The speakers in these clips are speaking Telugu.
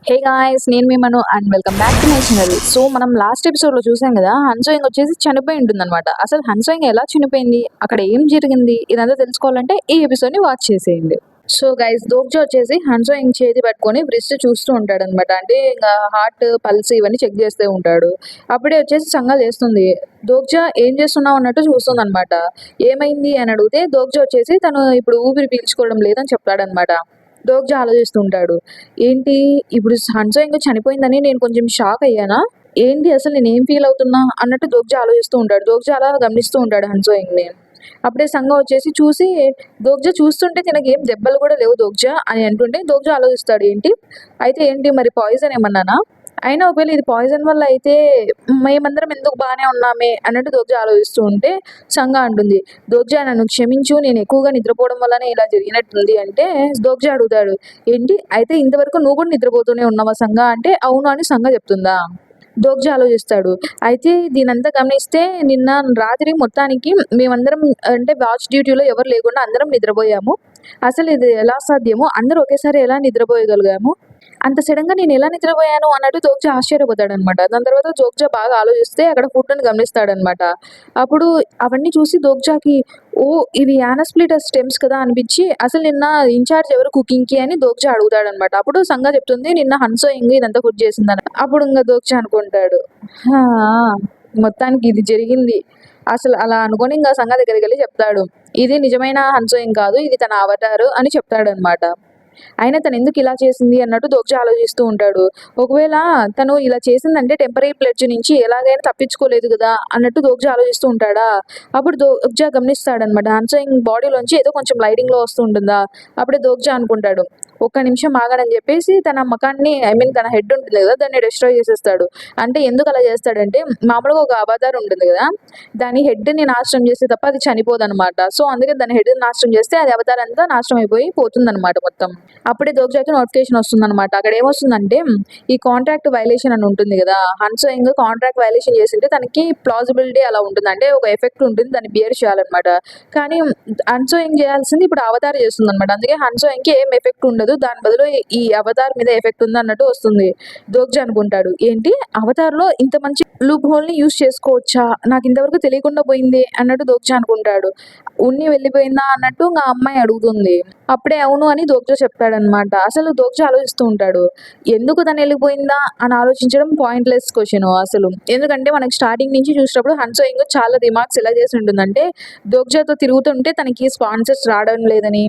హే గాయ్స్, నేను మీ Manu and welcome back to my channel. So మనం లాస్ట్ ఎపిసోడ్లో చూసాం కదా, హన్సోయింగ్ వచ్చేసి చనిపోయి ఉంటుందన్నమాట. అసలు హన్సోయింగ్ ఎలా చనిపోయింది, అక్కడ ఏం జరిగింది, ఇదంతా తెలుసుకోవాలంటే ఈ ఎపిసోడ్ని వాచ్ చేసేయండి. సో గైస్, దోగ్జా వచ్చేసి హన్సోయింగ్ చేతి పట్టుకొని బ్రిస్ట్ చూస్తూ ఉంటాడు అనమాట. అంటే ఇంకా హార్ట్ పల్స్ ఇవన్నీ చెక్ చేస్తూ ఉంటాడు. అప్పుడే వచ్చేసి సంగా చేస్తుంది. దోగ్జా ఏం చేస్తున్నావు అన్నట్టు చూస్తుంది అనమాట. ఏమైంది అని అడిగితే దోగ్జా వచ్చేసి తను ఇప్పుడు ఊపిరి పీల్చుకోవడం లేదని చెప్తాడనమాట. దోగ్జా ఆలోచిస్తుంటాడు. ఏంటి ఇప్పుడు హన్సో ఇంకా చనిపోయిందని నేను కొంచెం షాక్ అయ్యానా? ఏంటి అసలు నేనేం ఫీల్ అవుతున్నా అన్నట్టు దోగ్జా ఆలోచిస్తూ ఉంటాడు. దోగ్జా అలా గమనిస్తూ ఉంటాడు హన్సోయింగ్‌ని. అప్పుడే సంగ వచ్చేసి చూసి, దోగ్జా చూస్తుంటే తినకేం దెబ్బలు కూడా లేవు దోగ్జా అని అంటుంటే దోగ్జా ఆలోచిస్తాడు. ఏంటి? అయితే ఏంటి మరి పాయిజన్ ఏమన్నానా? అయినా ఒకవేళ ఇది పాయిజన్ వల్ల అయితే మేమందరం ఎందుకు బానే ఉన్నామే అన్నట్టు దోగ్జా ఆలోచిస్తూ ఉంటే సంగ అంటుంది, దోగ్జా నన్ను క్షమించు, నేను ఎక్కువగా నిద్రపోవడం వల్లనే ఇలా జరిగినట్టుంది అంటే దోగ్జా అడుగుతాడు, ఏంటి అయితే ఇంతవరకు నువ్వు కూడా నిద్రపోతూనే ఉన్నావా సంగ అంటే అవును అని సంగ చెప్తుందా. దోగ్జా ఆలోచిస్తాడు. అయితే దీనంతా గమనిస్తే నిన్న రాత్రి మొత్తానికి మేమందరం అంటే వాచ్ డ్యూటీలో ఎవరు లేకుండా అందరం నిద్రపోయాము. అసలు ఇది ఎలా సాధ్యము? అందరూ ఒకేసారి ఎలా నిద్రపోయగలిగాము? అంత సడెన్‌గా నేను ఎలా నిద్రపోయాను అన్నట్టు దోగ్జా ఆశ్చర్యపోతాడనమాట. దాని తర్వాత దోగ్జా బాగా ఆలోచిస్తే అక్కడ ఫుడ్‌ని గమనిస్తాడనమాట. అప్పుడు అవన్నీ చూసి దోగ్జాకి ఓహ్! ఇవి యానస్ప్లిటర్ స్టెమ్స్ కదా అనిపించి అసలు నిన్న ఇన్‌చార్జ్ ఎవరు కుకింగ్‌కి అని దోగ్జా అడుగుతాడనమాట. అప్పుడు సంగ చెప్తుంది నిన్న హన్సో ఇంగ్ ఇదంతా కుక్ చేసిందని. అప్పుడు ఇంగ దోగ్జా అనుకుంటాడు. ఆ! మొత్తానికి ఇది జరిగింది. అసలు అలా అనుకోని ఇంగ సంగ దగ్గరికెళ్ళి చెప్తాడు. ఇది నిజమైన హన్సో ఇంగ్ కాదు. ఇది తన అవతార్ అని చెప్తాడనమాట. అయినా తనెందుకు ఇలా చేసింది అన్నట్టు దోగ్జా ఆలోచిస్తూ ఉంటాడు. ఒకవేళ తను ఇలా చేసిందంటే టెంపరరీ ప్లెడ్జ్ నుంచి ఎలాగైనా తప్పించుకోలేదు గదా అన్నట్టు దోగ్జా ఆలోచిస్తూ ఉంటాడా. అప్పుడు దోగ్జా గమనిస్తాడనమాట. హన్సోయింగ్ బాడీలోంచి ఏదో కొంచెం లైటింగ్‌లో వస్తూ ఉంటుందా. అప్పుడే దోగ్జా అనుకుంటాడు. ఒక్క నిమిషం ఆగనని చెప్పేసి తన మకాన్ని తన హెడ్ ఉంటుంది కదా, దాన్ని డిస్ట్రాయ్ చేసేస్తాడు. అంటే ఎందుకు అలా చేస్తాడంటే మామూలుగా ఒక అవతార్ ఉంటుంది కదా, దాని హెడ్‌ని నాశనం చేస్తే తప్ప అది చనిపోదనమాట. సో అందుకే దాని హెడ్‌ని నాశనం చేస్తే అది అవతార్ అంతా నాశనం అయిపోయి పోతుందనమాట మొత్తం. అప్పుడే దోగ్జాకి నోటిఫికేషన్ వస్తుందనమాట. అక్కడ ఏమొస్తుందంటే ఈ కాంట్రాక్ట్ వయలేషన్ అని ఉంటుంది కదా, హన్సోయింగ్ కాంట్రాక్ట్ వయలేషన్ చేసింటే తనకి ప్లాజిబిలిటీ అలా ఉంటుంది. అంటే ఒక ఎఫెక్ట్ ఉంటుంది, దాన్ని బియర్ చేయాలన్నమాట. కానీ హన్సోయింగ్ చేయాల్సింది ఇప్పుడు అవతార్ చేస్తుందనమాట. అందుకే హన్సోయింగ్‌కి ఏం ఎఫెక్ట్ ఉండదు. దాని బదులు ఈ అవతార్ మీద ఎఫెక్ట్ ఉంది అన్నట్టు వస్తుంది. దోగ్జా అనుకుంటాడు. ఏంటి అవతార్‌లో ఇంత మంచి లూప్ హోల్‌ని యూజ్ చేసుకోవచ్చా? నాకు ఇంతవరకు తెలియకుండా పోయిందే అన్నట్టు దోగ్జా అనుకుంటాడు. ఉన్ని వెళ్ళిపోయిందా అన్నట్టు ఇంగ ఆ అమ్మాయి అడుగుతుంది. అప్పుడే అవును అని దోగ్జా చెప్తాడనమాట. అసలు దోగ్జా ఆలోచిస్తూ ఉంటాడు. ఎందుకు తను వెళ్ళిపోయిందా అని ఆలోచించడం పాయింట్‌లెస్ క్వెషన్ అసలు. ఎందుకంటే మనకి స్టార్టింగ్ నుంచి చూసేటప్పుడు హన్సోయింగ్ చాలా రిమార్క్స్ ఎలా చేసి ఉంటుందంటే దోగ్జాతో తిరుగుతుంటే తనకి స్పాన్సర్స్ రావడం లేదని,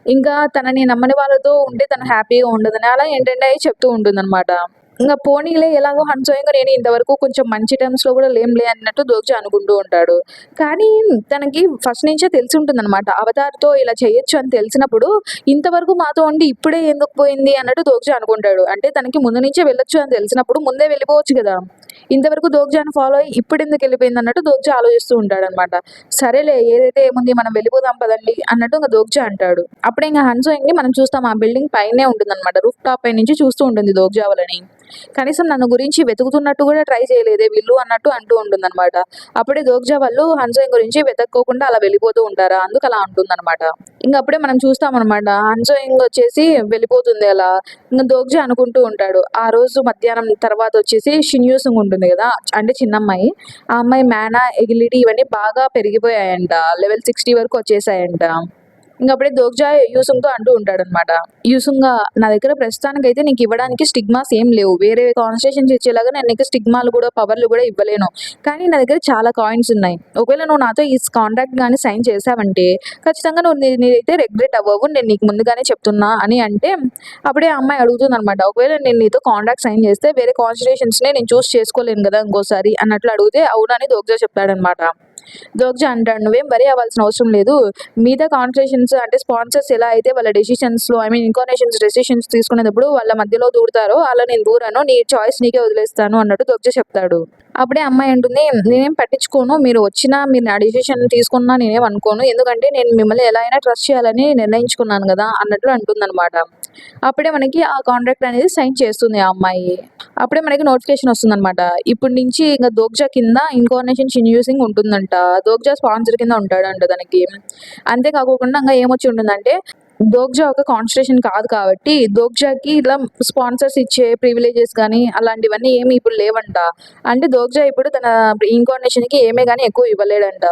ఇంకా తనని నమ్మని వాళ్ళతో ఉంటే తను హ్యాపీగా ఉండదని అలా ఏంటంటే అయి చెప్తూ ఉంటుందన్నమాట. ఇంగ పోనీలే ఎలాగో హన్సోయింగ్ నేను ఇంతవరకు కొంచెం మంచి టర్మ్స్‌లో కూడా లేంలే అన్నట్టు దోగ్జా అనుకుంటూ ఉంటాడు. కానీ తనకి ఫస్ట్ నుంచే తెలిసి ఉంటుందన్నమాట. అవతార్‌తో ఇలా చేయొచ్చు అని తెలిసినప్పుడు ఇంతవరకు మాతో ఉండి ఇప్పుడే ఎందుకు పోయింది అన్నట్టు దోగ్జా అనుకుంటాడు. అంటే తనకి ముందు నుంచే వెళ్ళొచ్చు అని తెలిసినప్పుడు ముందే వెళ్ళిపోవచ్చు కదా. ఇంతవరకు దోగ్జాని ఫాలో అయ్యి ఇప్పుడెందుకు వెళ్ళిపోయింది అన్నట్టు దోగ్జా ఆలోచిస్తూ ఉంటాడనమాట. సరేలే ఏదైతే ఏముంది మనం వెళ్ళిపోదాం పదండి అన్నట్టు ఇంక దోగ్జా అంటాడు. అప్పుడే ఇంక హన్సోయింగ్‌ని మనం చూస్తాం, ఆ బిల్డింగ్ పైనే ఉంటుందన్నమాట. రూఫ్ టాప్ పై నుంచి చూస్తూ ఉంటుంది దోగ్జా వాళ్ళని. కనీసం నన్ను గురించి వెతుకుతున్నట్టు కూడా ట్రై చేయలేదే వీళ్ళు అన్నట్టు అంటూ ఉంటుందన్నమాట. అప్పుడే దోగ్జా వాళ్ళు హన్సోయింగ్ గురించి వెతక్కోకుండా అలా వెళ్ళిపోతూ ఉంటారా, అందుకు అలా అంటుందన్నమాట. ఇంక అప్పుడే మనం చూస్తామన్నమాట. హన్సోయింగ్ వచ్చేసి వెళ్ళిపోతుంది అలా. ఇంక దోగ్జా అనుకుంటూ ఉంటాడు. ఆ రోజు మధ్యాహ్నం తర్వాత వచ్చేసి షిన్యూసింగ్ ఉంటుంది కదా, అంటే చిన్నమ్మాయి. ఆ అమ్మాయి మేనా, ఎగిలిడి ఇవన్నీ బాగా పెరిగిపోయాయంట. లెవెల్ 60 వరకు వచ్చేసాయంట. ఇంకప్పుడే దోగ్జా యూసుంగ్‌తో అంటూ ఉంటాడనమాట. యూసుంగా, నా దగ్గర ప్రస్తుతానికైతే నీకు ఇవ్వడానికి స్టిగ్మాస్ ఏం లేవు. వేరే కాన్వర్సేషన్స్ ఇచ్చేలాగా నేను నీకు స్టిగ్మాలు కూడా పవర్లు కూడా ఇవ్వలేను. కానీ నా దగ్గర చాలా కాయిన్స్ ఉన్నాయి. ఒకవేళ నువ్వు నాతో ఈ కాంట్రాక్ట్ గాని సైన్ చేశావంటే ఖచ్చితంగా నువ్వు నీదైతే రిగ్రెట్ అవ్వవు. నేను నీకు ముందుగానే చెప్తున్నా అని అంటే అప్పుడే ఆ అమ్మాయి అడుగుతుందనమాట. ఒకవేళ నేను నీతో కాంట్రాక్ట్ సైన్ చేస్తే వేరే కాన్వర్సేషన్స్‌నే నేను చూస్ చేసుకోలేను కదా ఇంకోసారి అన్నట్లు అడిగితే అవును అని దోగ్జా చెప్తాడనమాట. దోగ్జా అంటాడు, నువ్వేం వరీ అవ్వాల్సిన అవసరం లేదు. మిగతా కాన్వర్సేషన్స్ అంటే స్పాన్సర్స్ ఎలా అయితే వాళ్ళ డెసిషన్స్‌లో ఇన్కార్నేషన్స్ డెసిషన్స్ తీసుకునేటప్పుడు వాళ్ళ మధ్యలో దూరుతారో అలా నేను దూరను. నీ చాయిస్ నీకే వదిలేస్తాను అన్నట్టు దోగ్జా చెప్తాడు. అప్పుడే అమ్మాయి అంటుంది, నేనేం పట్టించుకోను. మీరు వచ్చినా మీరు నా డెసిషన్ తీసుకున్నా నేనేం అనుకోను. ఎందుకంటే నేను మిమ్మల్ని ఎలా అయినా ట్రస్ట్ చేయాలని నిర్ణయించుకున్నాను గదా అన్నట్లు అంటుందనమాట. అప్పుడే మనకి ఆ కాంట్రాక్ట్ అనేది సైన్ చేస్తుంది ఆ అమ్మాయి. అప్పుడే మనకి నోటిఫికేషన్ వస్తుందనమాట. ఇప్పటి నుంచి ఇంక దోగ్జా కింద ఇన్కార్నేషన్ షిన్యూసింగ్ ఉంటుందంట. దోగ్జా స్పాన్సర్ కింద ఉంటాడంట తనకి. అంతే కాకోకుండా ఇంగా ఏమొచ్చి ఉంటుందంటే దోగ్జా ఒక కాన్స్టిట్యూషన్ కాదు కాబట్టి దోగ్జాకి ఇలా స్పాన్సర్స్ ఇచ్చే ప్రివిలేజెస్ కానీ అలాంటివన్నీ ఏమి ఇప్పుడు లేవంట. అంటే దోగ్జా ఇప్పుడు తన ఇన్కార్నేషన్‌కి ఏమే గాని ఎక్కువ ఇవ్వలేడంట.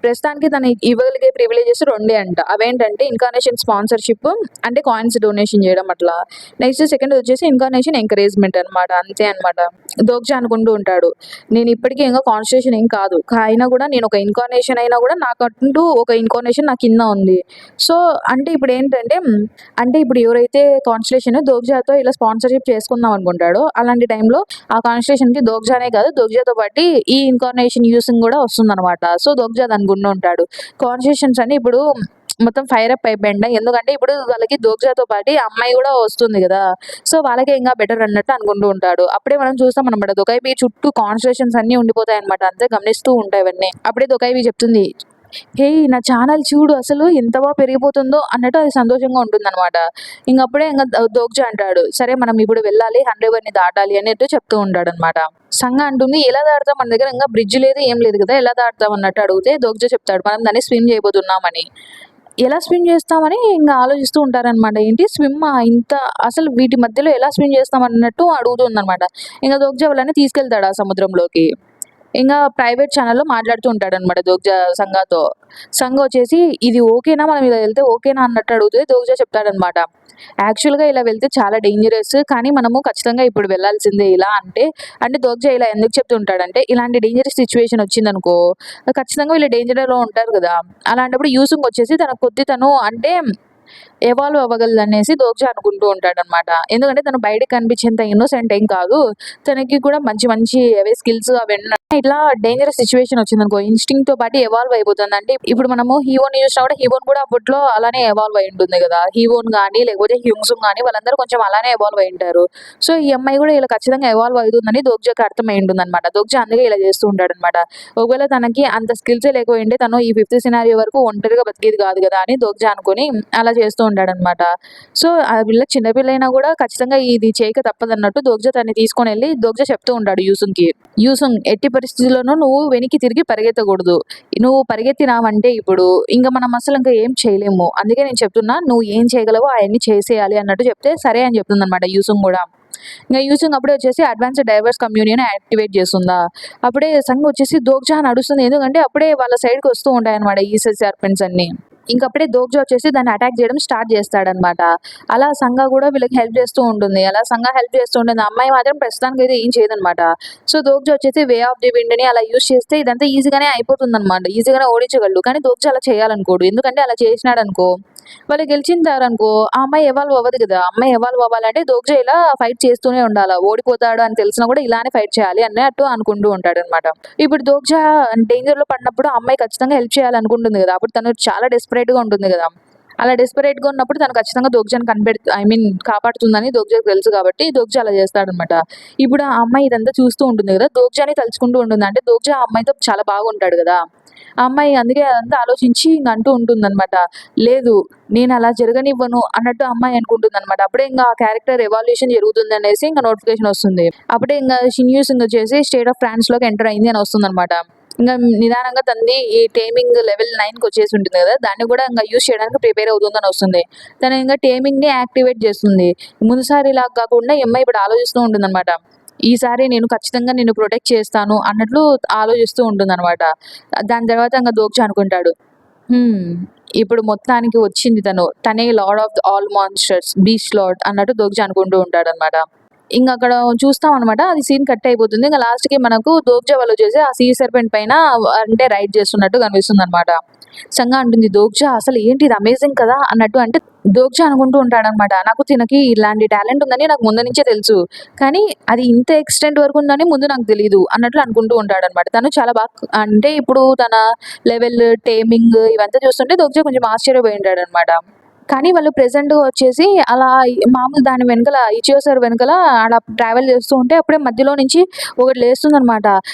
ప్రస్తుతానికి తను ఇవ్వగలిగే ప్రివిలేజెస్ రెండే అంట. అవేంటంటే ఇన్కార్నేషన్ స్పాన్సర్‌షిప్ అంటే కాయిన్స్ డొనేషన్ చేయడం అట్లా. నెక్స్ట్ సెకండ్ వచ్చేసి ఇన్కార్నేషన్ ఎంకరేజ్‌మెంట్ అనమాట. అంతే అనమాట. దోగ్జా అనుకుంటూ ఉంటాడు. నేను ఇప్పటికి ఇంకా కాన్స్టిట్యూషన్ ఏం కాదు. అయినా కూడా నేను ఒక ఇన్కార్నేషన్ అయినా కూడా నాకంటూ ఒక ఇన్కార్నేషన్ నా కింద ఉంది. సో, అంటే ఇప్పుడేంటంటే అంటే ఇప్పుడు ఎవరైతే కాన్స్టిట్యూషన్ దోగ్జాతో ఇలా స్పాన్సర్‌షిప్ చేసుకుందాం అనుకుంటాడో, అలాంటి టైంలో ఆ కాన్స్టిట్యూషన్‌కి దోగ్జానే కాదు, దోగ్జాతో పాటి ఈ ఇన్కార్నేషన్ యూసింగ్ కూడా వస్తుందనమాట. సో, దోగ్జా అనుకుంటూ ఉంటాడు. కాన్స్టిట్యూషన్స్ అన్నీ ఇప్పుడు మొత్తం ఫైర్ అప్ అయిపోయిండ. ఎందుకంటే ఇప్పుడు వాళ్ళకి దోగ్జాతో పాటి ఆ అమ్మాయి కూడా వస్తుంది గదా! సో, వాళ్ళకే ఇంకా బెటర్ అన్నట్టు అనుకుంటూ ఉంటాడు. అప్పుడే మనం చూస్తామనమాట. దొకైబి చుట్టూ కాన్స్టిట్యూషన్స్ అన్నీ ఉండిపోతాయన్నమాట. అంతే గమనిస్తూ ఉంటాయి ఇవన్నీ. అప్పుడే దొకైబి చెప్తుంది, "హేయ్! నా ఛానెల్ చూడు అసలు ఎంత పెరిగిపోతుందో" అన్నట్టు అది సంతోషంగా ఉంటుందనమాట. ఇంగప్పుడే దోగ్జా అంటాడు, "సరే మనం ఇప్పుడు వెళ్ళాలి. 100 దాటాలి" అన్నట్టు చెప్తూ ఉంటాడనమాట. సంగ అంటుంది, "ఎలా దాటుతాం? మన దగ్గర ఇంగా బ్రిడ్జ్ లేదు, ఏం లేదు కదా! ఎలా దాటుతాం" అన్నట్టు అడిగితే దోగ్జా చెప్తాడు, "మనం దాన్ని స్విమ్ చేయబోతున్నామని." ఎలా స్విమ్ చేస్తామని ఇంగ ఆలోచిస్తూ ఉంటారనమాట. ఏంటి స్విమ్మా? ఇంత అసలు వీటి మధ్యలో ఎలా స్విమ్ చేస్తాం అన్నట్టు అడుగుతుందనమాట. ఇంగ దోగ్జా వాళ్ళని తీసుకెళ్తాడు ఆ సముద్రంలోకి. ఇంగా ప్రైవేట్ ఛానెల్‌లో మాట్లాడుతూ ఉంటాడనమాట దోగ్జా సంగాతో. సంగ వచ్చేసి, "ఇది ఓకేనా? మనం ఇలా వెళ్తే ఓకేనా?" అన్నట్టు అడిగితే దోగ్జా చెప్తాడనమాట. "యాక్చువల్‌గా ఇలా వెళ్తే చాలా డేంజరస్. కానీ మనము ఖచ్చితంగా ఇప్పుడు వెళ్ళాల్సిందే ఇలా" అంటే దోగ్జా ఇలా ఎందుకు చెప్తూ ఉంటాడంటే, ఇలాంటి డేంజరస్ సిట్యుయేషన్ వచ్చిందనుకో, ఖచ్చితంగా వీళ్ళు డేంజర్‌లో ఉంటారు గదా! అలాంటప్పుడు యూసుంగ్ వచ్చేసి తన కొద్ది తను అంటే ఎవాల్వ్ అవ్వగలదనేసి దోగ్జా అనుకుంటూ ఉంటాడనమాట. ఎందుకంటే తను బయటకి కనిపించేంత ఇన్నోసెంట్ ఏం కాదు. తనకి కూడా మంచి మంచి అవే స్కిల్స్ అవన్నీ ఇట్లా డేంజరస్ సిట్యుయేషన్ వచ్చిందనుకో ఇన్‌స్టింక్ట్‌తో పాటు ఎవాల్వ్ అయిపోతుంది. అంటే ఇప్పుడు మనము హీవోని చూసినా కూడా హీవోన్ కూడా అప్పట్లో అలానే ఎవాల్వ్ అయ్యి ఉంటుంది గదా! హీవోన్ గాని లేకపోతే హ్యూంగ్‌సుంగ్ గాని వాళ్ళందరూ కొంచెం అలానే ఎవాల్వ్ అయ్యి ఉంటారు. సో, ఈ అమ్మాయి కూడా ఇలా ఖచ్చితంగా ఎవాల్వ్ అవుతుందని దోగ్జాకి అర్థమై ఉంటుందనమాట. దోగ్జా అందుకే ఇలా చేస్తూ ఉంటాడనమాట. ఒకవేళ తనకి అంత స్కిల్సే లేకపోయుంటే తను ఈ ఫిఫ్త్ సినారియో వరకు ఒంటరిగా బతికేది కాదు గదా! అని దోగ్జా అనుకోని అలా చేస్తూ ఉంటాడనమాట. సో, ఆ పిల్ల చిన్న పిల్లైనా కూడా ఖచ్చితంగా ఇది చేయక తప్పదన్నట్టు దోగ్జా తనని తీసుకొనెళ్ళి దోగ్జా చెప్తూ ఉంటాడు యూసుంగ్‌కి. "యూసుంగ్ ఎట్టి పరిస్థితుల్లోనూ నువ్వు వెనక్కి తిరిగి పరిగెత్తకూడదు. నువ్వు పరిగెత్తినావంటే ఇప్పుడు ఇంక మనం అసలు ఇంక ఏం చేయలేము. అందుకే నేను చెప్తున్నా నువ్వు ఏం చేయగలవో అయన్నీ చేసేయాలి" అన్నట్టు చెప్తే సరే అని చెప్తుందనమాట యూసుంగ్ గూడా. ఇంగ యూసుంగ్ అప్పుడే వచ్చేసి అడ్వాన్స్డ్ డైవర్స్ కమ్యూనిటీని యాక్టివేట్ చేస్తుందా. అప్పుడే సంఘ్ వచ్చేసి దోగ్జా అని అరుస్తుంది. ఎందుకంటే అప్పుడే వాళ్ళ సైడ్‌కి వస్తూ ఉంటాయన్నమాట ఈసెస్ సర్పెంట్స్ అన్నీ. ఇంకప్పుడే దోగ్జా వచ్చేసి దాన్ని అటాక్ చేయడం స్టార్ట్ చేస్తాడనమాట. అలా సంగ కూడా వీళ్ళకి హెల్ప్ చేస్తూ ఉంటుంది. అలా సంగ హెల్ప్ చేస్తూ ఉంటుంది. ఆ అమ్మాయి మాత్రం ప్రస్తుతానికైతే ఏం చేయదనమాట. సో, దోగ్జా వచ్చేసి వే ఆఫ్ ది విండ్‌ని అలా యూజ్ చేస్తే ఇదంతా ఈజీగానే అయిపోతుందనమాట. ఈజీగానే ఓడించగలడు. కానీ దోగ్జా అలా చేయాలనుకోడు. ఎందుకంటే అలా చేసినాడనుకో వాళ్ళు గెలిచింటారనుకో ఆ అమ్మాయి ఎవాల్వ్ అవ్వదు కదా! ఆ అమ్మాయి ఎవాల్వ్ అవ్వాలంటే దోగ్జా ఇలా ఫైట్ చేస్తూనే ఉండాల. ఓడిపోతాడు అని తెలిసినా కూడా ఇలానే ఫైట్ చేయాలి అన్నట్టు అనుకుంటూ ఉంటాడనమాట. ఇప్పుడు దోగ్జా డేంజర్‌లో పడినప్పుడు ఆ అమ్మాయి ఖచ్చితంగా హెల్ప్ చేయాలనుకుంటుంది గదా! అప్పుడు తను చాలా డెస్పరేట్‌గా ఉంటుంది గదా! అలా డెస్పరేట్‌గా ఉన్నప్పుడు తను ఖచ్చితంగా దోగ్జాని కాపాడుతుందని దోగ్జాకి తెలుసు కాబట్టి దోగ్జా అలా చేస్తాడనమాట. ఇప్పుడు ఆ అమ్మాయి ఇదంతా చూస్తూ ఉంటుంది గదా! దోగ్జాని తలుచుకుంటూ ఉంటుంది. అంటే దోగ్జా ఆ అమ్మాయితో చాలా బాగుంటాడు గదా! ఆ అమ్మాయి అందుకే అదంతా ఆలోచించి ఇంగ అంటూ ఉంటుందనమాట. లేదు నేనలా జరగనివ్వను అన్నట్టు ఆ అమ్మాయి అనుకుంటుందనమాట. అప్పుడే ఇంగ ఆ క్యారెక్టర్ ఎవాల్యుయేషన్ జరుగుతుందనేసి ఇంగ నోటిఫికేషన్ వస్తుంది. అప్పుడే ఇంగ షిన్యూ సింగ్ వచ్చేసి స్టేట్ ఆఫ్ ఫ్రాన్స్‌లోకి ఎంటర్ అయింది అని వస్తుందనమాట. ఇంగ నిదానంగా తనది ఈ టేమింగ్ లెవెల్ 9కి వచ్చేసి ఉంటుంది గదా! దాన్ని గూడా ఇంగ యూజ్ చేయడానికి ప్రిపేర్ అవుతుందని వస్తుంది. తను ఇంగ టేమింగ్‌ని యాక్టివేట్ చేస్తుంది. ముందుసారిలాగా కాకుండా ఈ అమ్మాయి ఇప్పుడు ఆలోచిస్తూ ఉంటుందనమాట. ఈసారి నేను ఖచ్చితంగా నిన్ను ప్రొటెక్ట్ చేస్తాను అన్నట్లు ఆలోచిస్తూ ఉంటుందనమాట. దాని తర్వాత ఇంగ దోగ్జా అనుకుంటాడు. హ్మ్. ఇప్పుడు మొత్తానికి వచ్చింది తను. తనే lord of all monsters, beast lord అన్నట్టు దోగ్జా అనుకుంటూ ఉంటాడనమాట. ఇంగక్కడ చూస్తామనమాట. అది సీన్ కట్ అయిపోతుంది. ఇంగ లాస్ట్‌కి మనకు దోగ్జా వాళ్ళొచ్చేసి ఆ సీ సర్పెంట్ పైన అంటే రైడ్ చేస్తున్నట్టు కనిపిస్తుందనమాట. సంగ అంటుంది, "దోగ్జా అసలు ఏంటి ఇది అమేజింగ్ కదా!" అన్నట్టు అంటే దోగ్జా అనుకుంటూ ఉంటాడనమాట. నాకు తినకి ఇలాంటి టాలెంట్ ఉందని నాకు ముందు నుంచే తెలుసు. కానీ అది ఇంత ఎక్స్‌టెంట్ వరకు ఉందని ముందు నాకు తెలీదు అన్నట్లు అనుకుంటూ ఉంటాడనమాట. తను చాలా అంటే ఇప్పుడు తన లెవెల్, టేమింగ్ ఇవంతా చూస్తుంటే దోగ్జా కొంచెం ఆశ్చర్యపోయి ఉంటాడనమాట. కానీ వాళ్ళు ప్రెజెంట్‌గా వచ్చేసి అలా మామూలు దాని వెనకాల ఇచియో సార్ వెనకాల అలా ట్రావెల్ చేస్తూ ఉంటే అప్పుడే మధ్యలో నుంచి ఒకటి లేస్తుందనమాట.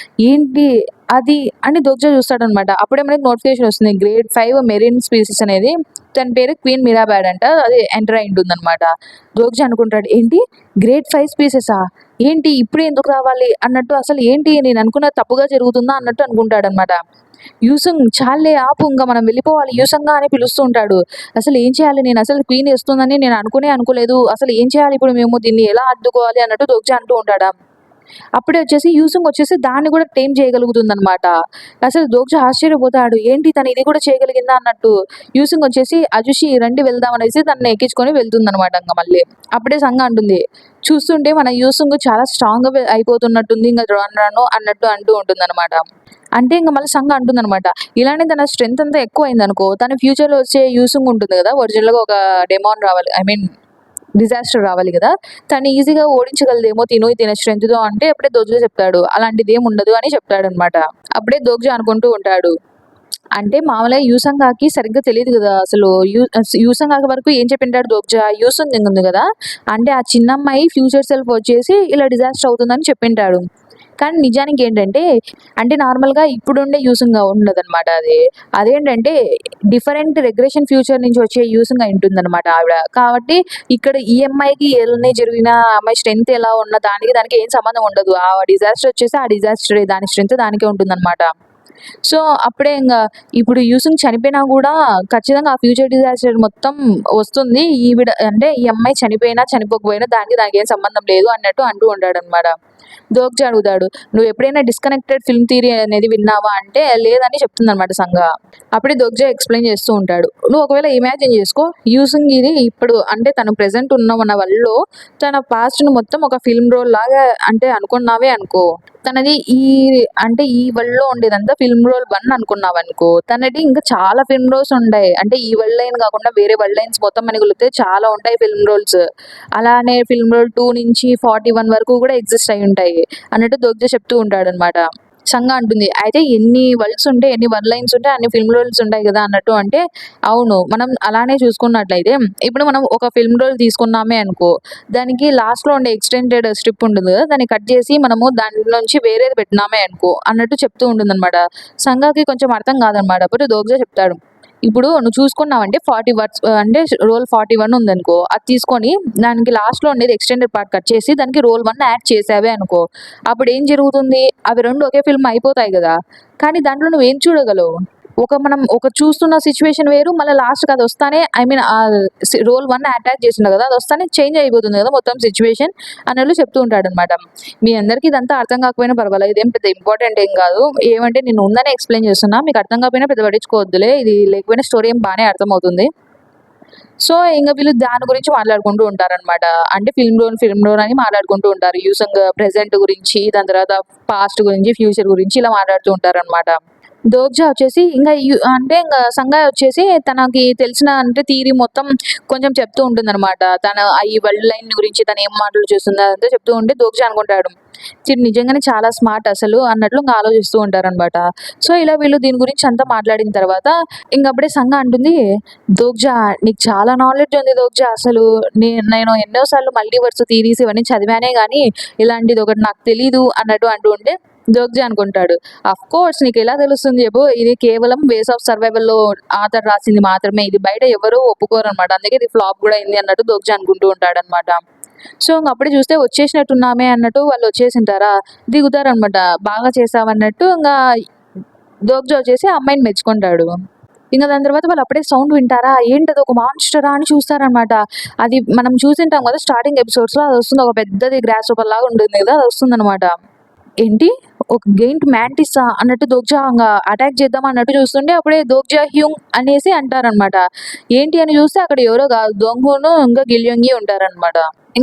ఏంటి అది అని దోగ్జా చూస్తాడనమాట. అప్పుడే మనకి నోటిఫికేషన్ వస్తుంది. గ్రేడ్ 5 మెరైన్ స్పీసీస్ అనేది తన పేరు క్వీన్ మిరాబాడ్ అంట. అది ఎంటర్ అయి ఉంటుందనమాట. దోగ్జా అనుకుంటాడు, ఏంటి గ్రేడ్ 5 స్పీసెసా? ఏంటి ఇప్పుడే ఎందుకు రావాలి అన్నట్టు అసలు ఏంటి నేను అనుకున్నది తప్పుగా జరుగుతుందా అన్నట్టు అనుకుంటాడనమాట. యూసంగ్ చాలే ఆపు ఇంకా మనం వెళ్ళిపోవాలి యూసంగా అని పిలుస్తూ ఉంటాడు. అసలు ఏం చేయాలి నేను అసలు క్వీన్ వస్తుందని నేను అనుకోలేదు. అసలు ఏం చేయాలి ఇప్పుడు మేము దీన్ని ఎలా అడ్డుకోవాలి అన్నట్టు దోగ్జా అంటూ ఉంటాడా. అప్పుడే వచ్చేసి యూసుంగ్ వచ్చేసి దాన్ని కూడా టేమ్ చేయగలుగుతుందనమాట. అసలు దోగ్జా ఆశ్చర్యపోతాడు. ఏంటి తను ఇది కూడా చేయగలిగిందా అన్నట్టు. యూసుంగ్ వచ్చేసి అజుషి రండి వెళ్దాం అనేసి తనని ఎక్కించుకొని వెళ్తుందనమాట ఇంక మళ్ళీ. అప్పుడే సంగ అంటుంది. చూస్తుంటే మన యూసుంగ్ చాలా స్ట్రాంగ్‌గా అయిపోతున్నట్టుంది. ఇంక రాను రాను అన్నట్టు అంటూ ఉంటుందనమాట. అంటే ఇంక మళ్ళీ సంగ అంటుందనమాట. ఇలానే తన స్ట్రెంత్ అంతా ఎక్కువయిందనుకో తన ఫ్యూచర్‌లో వచ్చే యూసుంగ్ ఉంటుంది కదా! ఒరిజినల్‌గా ఒక డెమాన్ రావాలి. ఐ మీన్ డిజాస్టర్ రావాలి కదా! తను ఈజీగా ఓడించగలదేమో తిన స్ట్రెంగ్త్‌తో అంటే అప్పుడే దోగ్జా చెప్తాడు. అలాంటిదేం ఉండదు అని చెప్తాడనమాట. అప్పుడే దోగ్జా అనుకుంటూ ఉంటాడు. అంటే మామూలుగా యూసంగాకి సరిగ్గా తెలీదు కదా! అసలు యూసంగాకి వరకు ఏం చెప్పింటాడు దోగ్జా, యూసంగ్ ఉంది కదా! అంటే ఆ చిన్నమ్మాయి ఫ్యూచర్ సెల్ఫ్ వచ్చేసి ఇలా డిజాస్టర్ అవుతుందని చెప్పింటాడు. కానీ నిజానికి ఏంటంటే, అంటే నార్మల్‌గా ఇప్పుడుండే యూసింగ్ ఉండదనమాట అది. అదేంటంటే డిఫరెంట్ రెగ్రెషన్ ఫ్యూచర్ నుంచి వచ్చే యూసింగ్ అయుంటుందనమాట ఆవిడ. కాబట్టి ఇక్కడ ఈ అమ్మాయికి ఎన్ని జరిగినా, ఆ అమ్మాయి స్ట్రెంత్ ఎలా ఉన్న దానికి ఏం సంబంధం ఉండదు. ఆ డిజాస్టర్ వచ్చేసి ఆ డిజాస్టరే. దాని స్ట్రెంత్ దానికే ఉంటుందనమాట. సో, అప్పుడే ఇప్పుడు యూసింగ్ చనిపోయినా గూడా ఖచ్చితంగా ఆ ఫ్యూచర్ డిజాస్టర్ మొత్తం వస్తుంది. ఈవిడ అంటే ఈ అమ్మాయి చనిపోయినా, చనిపోకపోయినా దానికేం సంబంధం లేదు అన్నట్టు అంటూ ఉంటాడనమాట. దోగ్జా అడుగుతాడు. "నువ్వెప్పుడైనా డిస్కనెక్టెడ్ ఫిల్మ్ థియరీ అనేది విన్నావా?" అంటే లేదని చెప్తుందనమాట సంగ. అప్పుడే దోగ్జా ఎక్స్‌ప్లెయిన్ చేస్తూ ఉంటాడు. "నువ్వు ఒకవేళ ఇమాజిన్ చేసుకో యూసింగ్ ఇది ఇప్పుడు అంటే తను ప్రెజెంట్ ఉన్న మన వరల్డ్‌లో తన పాస్ట్‌ని మొత్తం ఒక ఫిల్మ్ రోల్ లాగా అంటే అనుకున్నావే అనుకో. తనది అంటే ఈ వరల్డ్‌లో ఉండేదంతా ఫిల్మ్ రోల్ 1 అనుకున్నావనుకో. తనది ఇంకా చాలా ఫిల్మ్ రోల్స్ ఉంటాయి. అంటే ఈ వరల్డ్ లైన్ కాకుండా వేరే వరల్డ్ లైన్స్ మొత్తం మనకి చాలా ఉంటాయి ఫిల్మ్ రోల్స్. అలానే ఫిల్మ్ రోల్ 2 నుంచి 41 వరకు కూడా ఎగ్జిస్ట్ అయ్యుంటాయి అన్నట్టు దోగ్జా చెప్తూ ఉంటాడనమాట. సంగ అంటుంది. అయితే ఎన్ని వరల్డ్స్ ఉంటే, ఎన్ని వరల్డ్ లైన్స్ ఉంటే అన్ని ఫిల్మ్ రోల్స్ ఉంటాయి గదా! అన్నట్టు అంటే, అవును. మనం అలానే చూసుకున్నట్లయితే ఇప్పుడు మనం ఒక ఫిల్మ్ రోల్ తీసుకున్నామే అనుకో, దానికి లాస్ట్‌లో ఉండే ఎక్స్‌టెండెడ్ స్ట్రిప్ ఉంటుంది గదా! దాన్ని కట్ చేసి మనము దాని నుంచి వేరేది పెట్టినామే అనుకో అన్నట్టు చెప్తూ ఉంటుందనమాట. సంగాకి కొంచెం అర్థం కాదనమాట. అప్పుడు దోగ్జా చెప్తాడు. ఇప్పుడు నువ్వు చూసుకున్నావంటే 40 వర్డ్స్ అంటే రోల్ 41 ఉందనుకో, అది తీసుకొని దానికి లాస్ట్‌లో ఉండేది ఎక్స్‌టెండెడ్ పార్ట్ కట్ చేసి దానికి రోల్ 1 యాడ్ చేసావే అనుకో, అప్పుడేం జరుగుతుంది? అవి 2 ఒకే ఫిల్మ్ అయిపోతాయి గదా! కానీ దాంట్లో నువ్వేం చూడగలవు? మనం చూస్తున్న సిట్యుయేషన్ వేరు. మళ్ళా లాస్ట్‌కి అదొస్తానే ఐ మీన్ రోల్ 1 అటాచ్ చేసిండు గదా! అదొస్తానే చేంజ్ అయిపోతుంది గదా! మొత్తం సిట్యుయేషన్ అన్నట్లు చెప్తూ ఉంటాడనమాట. మీ అందరికీ ఇదంతా అర్థం కాకపోయినా పర్వాలేదు. ఇదేం పెద్ద ఇంపార్టెంట్ ఏం గాదు. ఏమంటే నేను ఉందనే ఎక్స్‌ప్లెయిన్ చేస్తున్నా. మీకు అర్థం కాకపోయినా పెద్ద పట్టించుకోవద్దులే. ఇది లేకపోయినా స్టోరీ ఏం బానే అర్థమవుతుంది. సో, వీళ్ళు దాని గురించి మాట్లాడుకుంటూ ఉంటారనమాట. అంటే ఫిల్మ్ రోల్ అని మాట్లాడుకుంటూ ఉంటారు. యూసంగ్ ప్రెజెంట్ గురించి, దాని తర్వాత పాస్ట్ గురించి, ఫ్యూచర్ గురించి ఇలా మాట్లాడుతూ ఉంటారనమాట. దోగ్జా వచ్చేసి అంటే సంగాయ్ వచ్చేసి తనకి తెలిసిన అంటే థియరీ మొత్తం కొంచెం చెప్తూ ఉంటుందనమాట. ఈ వరల్డ్ లైన్ గురించి తను ఏం మాటలు చేస్తుందో అదంతా చెప్తూ ఉంటే దోగ్జా అనుకుంటాడు. తిను నిజంగానే చాలా స్మార్ట్ అసలు అన్నట్లు ఆలోచిస్తూ ఉంటారనమాట. సో, ఇలా వీళ్ళు దీని గురించి అంతా మాట్లాడిన తర్వాత అప్పుడే సంగ అంటుంది, "దోగ్జా నీకు చాలా నాలెడ్జ్ ఉంది దోగ్జా అసలు. నేను ఎన్నో సార్లు మల్టీవర్స్ థియరీస్ ఇవన్నీ చదివానే గానీ ఇలాంటిది ఒకటి నాకు తెలీదు" అన్నట్టు అంటూ ఉంటే జోగ్జీ అనుకుంటాడు. అఫ్‌కోర్స్ నీకెలా తెలుస్తుంది చెప్పు? ఇది కేవలం వేస్ ఆఫ్ సర్వైవల్‌లో ఆథర్ రాసింది మాత్రమే. ఇది బయట ఎవరు ఒప్పుకోరనమాట. అందుకే ఇది ఫ్లాప్ గూడా అయింది అన్నట్టు దోగ్జీ అనుకుంటూ ఉంటాడనమాట. సో, అప్పుడే చూస్తే వచ్చేసినట్టున్నామే అన్నట్టు వాళ్ళు వచ్చేసింటారా, దిగుతారనమాట. బాగా చేశావన్నట్టు దోగ్జా వచ్చేసి ఆ అమ్మాయిని మెచ్చుకుంటాడు. దాని తర్వాత వాళ్ళు అప్పుడే సౌండ్ వింటారా? ఏంటది ఒక మాన్‌స్టరా అని చూస్తారనమాట. అది మనం చూసింటాం కదా! స్టార్టింగ్ ఎపిసోడ్స్‌లో అదొస్తుంది. ఒక పెద్దది గ్రాస్ హోపర్ లాగా ఉంటుంది కదా! అదొస్తుందనమాట. ఏంటి? ఒక గెయింట్ మ్యాంటిసా అన్నట్టు దోగ్జా అటాక్ చేద్దాం అన్నట్టు చూస్తుంటే అప్పుడే దోగ్జా హ్యూంగ్ అనేసి అంటారనమాట. ఏంటి అని చూస్తే అక్కడ ఎవరో కాదు దొంగను ఇంకా గిల్యోంగి ఉంటారనమాట.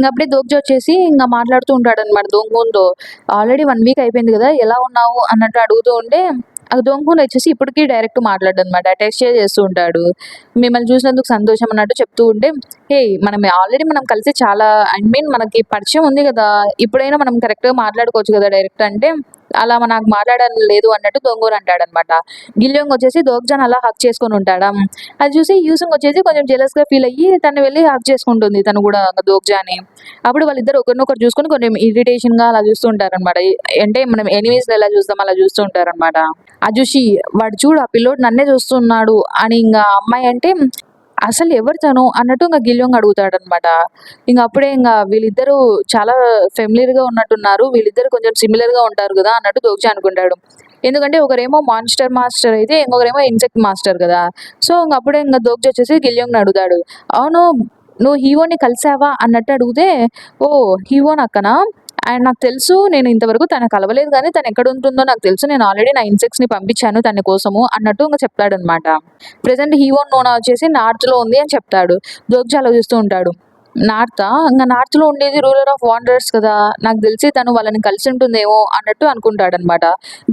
అప్పుడే దోగ్జా వచ్చేసి మాట్లాడుతూ ఉంటాడనమాట దొంగోన్‌తో. ఆల్రెడీ 1 వీక్ అయిపోయింది కదా! ఎలా ఉన్నావు అన్నట్టు అడుగుతూ ఉంటే ఆ దొంగోన్ వచ్చేసి ఇప్పటికి డైరెక్ట్ మాట్లాడడనమాట. టెక్స్ట్ చేస్తూ ఉంటాడు. మిమ్మల్ని చూసినందుకు సంతోషం అన్నట్టు చెప్తూ ఉంటే, హేయ్! మనం కలిసి చాలా ఐ మీన్ మనకి పరిచయం ఉంది గదా! ఇప్పుడైనా మనం కరెక్ట్‌గా మాట్లాడుకోవచ్చు గదా! డైరెక్ట్ అంటే, అలా నాకు మాట్లాడాలని లేదు అన్నట్టు దొంగోన్ అంటాడనమాట. గిల్యోంగ్ వచ్చేసి దోగ్జాని అలా హగ్ చేసుకొని ఉంటాడా. అది చూసి యూసుంగ్ వచ్చేసి కొంచెం జెలస్‌గా ఫీల్ అయ్యి తను వెళ్లి హగ్ చేసుకుంటుంది తను గూడా దోగ్జాని. అప్పుడు వాళ్ళిద్దరు ఒకరినొకరు చూసుకొని కొంచెం ఇరిటేషన్‌గా అలా చూస్తూ ఉంటారనమాట. అంటే మనం ఎనిమీస్‌ని ఎలా చూస్తాం అలా చూస్తూ ఉంటారనమాట. అజుషి వాడు చూడు ఆ పిల్లోడు నన్నే చూస్తున్నాడు అని ఆ అమ్మాయి అంటే అసలు ఎవరు తను అన్నట్టు గిల్యోంగ్ అడుగుతాడనమాట. అప్పుడే వీళ్ళిద్దరూ చాలా ఫెమిలియర్‌గా ఉన్నట్టున్నారు. వీళ్ళిద్దరు కొంచెం సిమిలర్‌గా ఉంటారు గదా! అన్నట్టు దోగ్జా అనుకుంటాడు. ఎందుకంటే ఒకరేమో మాన్స్టర్ మాస్టర్ అయితే ఇంకొకరేమో ఇన్సెక్ట్ మాస్టర్ కదా. సో ఇంక అప్పుడే ఇంకా దోగ్జ వచ్చేసి గిల్యోంగ్ని అడుగుతాడు, అవును నువ్వు హీవోని కలిసావా అన్నట్టు అడిగితే, ఓ హీవో అక్కనా, అండ్ నాకు తెలుసు, నేను ఇంతవరకు తను కలవలేదు కానీ తను ఎక్కడ ఉంటుందో నాకు తెలుసు, నేను ఆల్రెడీ నా ఇన్సెక్ట్స్ని పంపించాను తన కోసము అన్నట్టు ఇంకా చెప్తాడనమాట. ప్రెసెంట్ హీవోన్ నోనా వచ్చేసి నార్త్లో ఉంది అని చెప్తాడు. దోగ్జ ఆలోచిస్తూ ఉంటాడు, నార్తా, ఇంకా నార్త్లో ఉండేది రూలర్ ఆఫ్ వాండరర్స్ కదా, నాకు తెలిసి తను వాళ్ళని కలిసి ఉంటుందేమో అన్నట్టు అనుకుంటాడనమాట.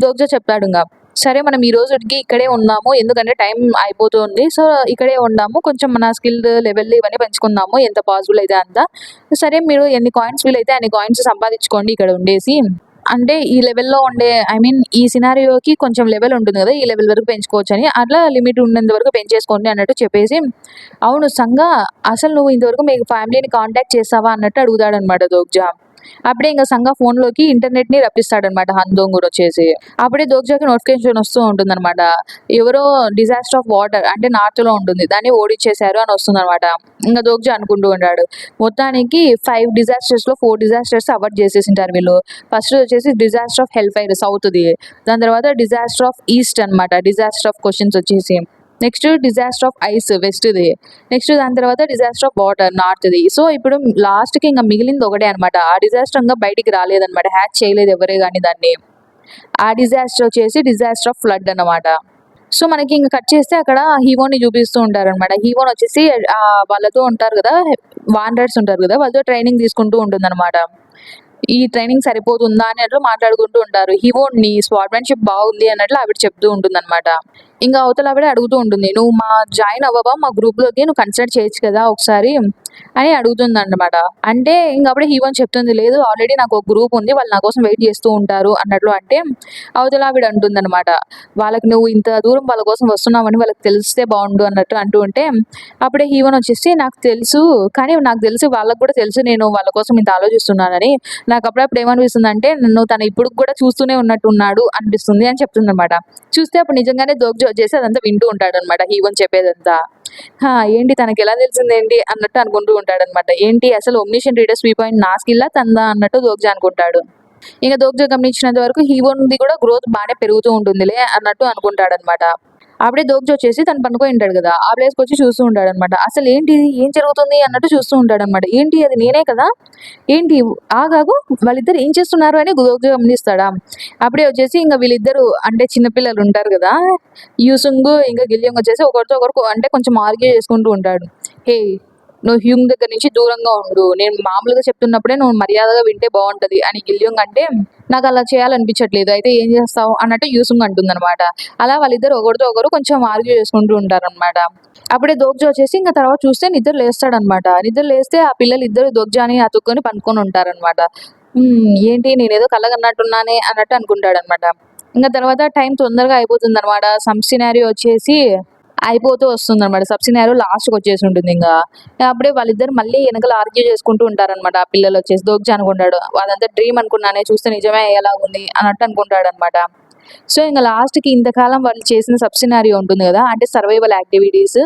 దోగ్జ చెప్తాడు ఇంకా, సరే మనం ఈ రోజుకి ఇక్కడే ఉన్నాము ఎందుకంటే టైం అయిపోతుంది, సో ఇక్కడే ఉన్నాము, కొంచెం మన స్కిల్ లెవెల్ ఇవన్నీ పెంచుకుందాము ఎంత పాసిబుల్ అయితే అంత. సరే మీరు ఎన్ని కాయిన్స్ వీలైతే అన్ని కాయిన్స్ సంపాదించుకోండి ఇక్కడ ఉండేసి, అంటే ఈ లెవెల్లో ఉండే ఐ మీన్ ఈ సినారియోకి కొంచెం లెవెల్ ఉంటుంది కదా, ఈ లెవెల్ వరకు పెంచుకోవచ్చు అని, అట్లా లిమిట్ ఉన్నంత వరకు పెంచేసుకోండి అన్నట్టు చెప్పేసి, అవును సంగా అసలు నువ్వు ఇంతవరకు మీ ఫ్యామిలీని కాంటాక్ట్ చేసావా అన్నట్టు అడుగుతాడనమాట దోగ్జా. అప్పుడే ఇంకా సంగా ఫోన్లోకి ఇంటర్నెట్ని రప్పిస్తాడనమాట హందోంగురు వచ్చేసి. అప్పుడే దోగ్జాకి నోటిఫికేషన్ వస్తూ ఉంటుందన్నమాట, ఎవరో డిజాస్టర్ ఆఫ్ వాటర్ అంటే నార్త్లో ఉంటుంది దాన్ని ఓడిచ్చేసారు అని వస్తుందన్నమాట. ఇంకా దోగ్జా అనుకుంటూ ఉంటాడు, మొత్తానికి 5 డిజాస్టర్స్లో 4 డిజాస్టర్స్ అవాయిడ్ చేసేసింటారు వీళ్ళు. ఫస్ట్ వచ్చేసి డిజాస్టర్ ఆఫ్ హెల్ ఫైర్ సౌత్ది, దాని తర్వాత డిజాస్టర్ ఆఫ్ ఈస్ట్ అనమాట, డిజాస్టర్ ఆఫ్ క్వశ్చన్స్ వచ్చేసి, నెక్స్ట్ డిజాస్టర్ ఆఫ్ ఐస్ వెస్ట్ది, నెక్స్ట్ దాని తర్వాత డిజాస్టర్ ఆఫ్ వాటర్ నార్త్ది. సో ఇప్పుడు లాస్ట్కి ఇంకా మిగిలింది ఒకటే అనమాట, ఆ డిజాస్టర్ ఇంకా బయటికి రాలేదన్నమాట, హ్యాచ్ చేయలేదు ఎవరే కానీ దాన్ని. ఆ డిజాస్టర్ వచ్చేసి డిజాస్టర్ ఆఫ్ ఫ్లడ్ అనమాట. సో మనకి ఇంకా కట్ చేస్తే అక్కడ హీవోని చూపిస్తూ ఉంటారనమాట. హీవోని వచ్చేసి వాళ్ళతో ఉంటారు కదా, వాండర్స్ ఉంటారు కదా, వాళ్ళతో ట్రైనింగ్ తీసుకుంటూ ఉంటుందన్నమాట. ఈ ట్రైనింగ్ సరిపోతుందా అని అట్లా మాట్లాడుకుంటూ ఉంటారు. హీవోని స్పోర్ట్మెన్షిప్ బాగుంది అన్నట్లు ఆవిడ చెప్తూ ఉంటుందన్నమాట. ఇంకా అవతల ఆవిడ అడుగుతూ ఉంటుంది, నువ్వు జాయిన్ అవ్వవా మా గ్రూప్లోకి, నువ్వు కన్సిడర్ చేయొచ్చు కదా ఒకసారి అని అడుగుతుందన్నమాట. అంటే ఇంక అప్పుడే హీవోని చెప్తుంది, లేదు ఆల్రెడీ నాకు ఒక గ్రూప్ ఉంది, వాళ్ళు నా కోసం వెయిట్ చేస్తూ ఉంటారు అన్నట్లు. అంటే అవతల ఆవిడ అంటుందన్నమాట, వాళ్ళకి నువ్వు ఇంత దూరం వాళ్ళ కోసం వస్తున్నావని వాళ్ళకి తెలిస్తే బాగుండు అన్నట్టు అంటూ ఉంటే, అప్పుడే హీవోని వచ్చేసి నాకు తెలుసు, కానీ నాకు తెలిసి వాళ్ళకు కూడా తెలుసు నేను వాళ్ళ కోసం ఇంత ఆలోచిస్తున్నానని, నాకు అప్పుడప్పుడు ఏమనిపిస్తుంది అంటే నన్ను తను ఇప్పుడు కూడా చూస్తూనే ఉన్నట్టున్నాడు అనిపిస్తుంది అని చెప్తుందన్నమాట. చూస్తే అప్పుడు నిజంగానే దోగ్జ వచ్చేసి అదంతా వింటూ ఉంటాడనమాట హీవోని చెప్పేదంతా. ఏంటి తనకి ఎలా తెలిసింది ఏంటి అన్నట్టు అనుకుంటూ ఉంటాడనమాట. ఏంటి అసలు ఒమ్నిషన్ రీడర్ 3 నా స్కిల్లా తందా అన్నట్టు దోగ్జ అనుకుంటాడు. ఇంకా దోగ్జ గమనించినంత వరకు హీవోది కూడా గ్రోత్ బాగానే పెరుగుతూ ఉంటుందిలే అన్నట్టు అనుకుంటాడనమాట. అప్పుడే దోగ్జ వచ్చేసి తను పనుకొని ఉంటాడు కదా, ఆ ప్లేస్కి వచ్చి చూస్తూ ఉంటాడనమాట. అసలు ఏంటి ఏం జరుగుతుంది అన్నట్టు చూస్తూ ఉంటాడనమాట. ఏంటి అది నేనే కదా, ఏంటి ఆగాగు వాళ్ళిద్దరు ఏం చేస్తున్నారు అని దోగ్జ గమనిస్తాడా. అప్పుడే వచ్చేసి ఇంకా వీళ్ళిద్దరు అంటే చిన్నపిల్లలు ఉంటారు కదా, యూసుంగ్ ఇంకా గిలియోంగ్ వచ్చేసి ఒకరితో ఒకరు అంటే కొంచెం ఆర్గ్యూ చేసుకుంటూ ఉంటాడు. హే నువ్వు హ్యూంగ్ దగ్గర నుంచి దూరంగా ఉండు, నేను మామూలుగా చెప్తున్నప్పుడే నువ్వు మర్యాదగా వింటే బాగుంటది అని గిలియోంగ్ అంటే, నాకు అలా చేయాలనిపించట్లేదు అయితే ఏం చేస్తావు అన్నట్టు యూసుంగ్ అంటుందన్నమాట. అలా వాళ్ళిద్దరు ఒకరితో ఒకరు కొంచెం ఆర్గ్యూ చేసుకుంటూ ఉంటారనమాట. అప్పుడే దోగ్జ వచ్చేసి ఇంకా తర్వాత చూస్తే నిద్ర లేస్తాడనమాట. నిద్ర లేస్తే ఆ పిల్లలు ఇద్దరు దోగ్జాని అతుక్కొని పనుకొని ఉంటారనమాట. ఏంటి నేనేదో కలగన్నట్టున్నానే అన్నట్టు అనుకుంటాడనమాట. ఇంకా తర్వాత టైం తొందరగా అయిపోతుంది అనమాట. సమ్ సినారియో వచ్చేసి అయిపోతూ వస్తుందన్నమాట. సబ్ సినారియో లాస్ట్కి వచ్చేసి ఉంటుంది. ఇంకా అప్పుడే వాళ్ళిద్దరు మళ్ళీ వెనకాల ఆర్గ్యూ చేసుకుంటూ ఉంటారనమాట. ఆ పిల్లలు వచ్చేసి దోగ్జ అనుకుంటాడు, అదంతా డ్రీమ్ అనుకున్నానే, చూస్తే నిజమే అయ్యేలా ఉంది అన్నట్టు అనుకుంటాడు అనమాట. సో ఇంకా లాస్ట్కి ఇంతకాలం వాళ్ళు చేసిన సబ్ సినారియో ఉంటుంది కదా, అంటే సర్వైవల్ యాక్టివిటీస్,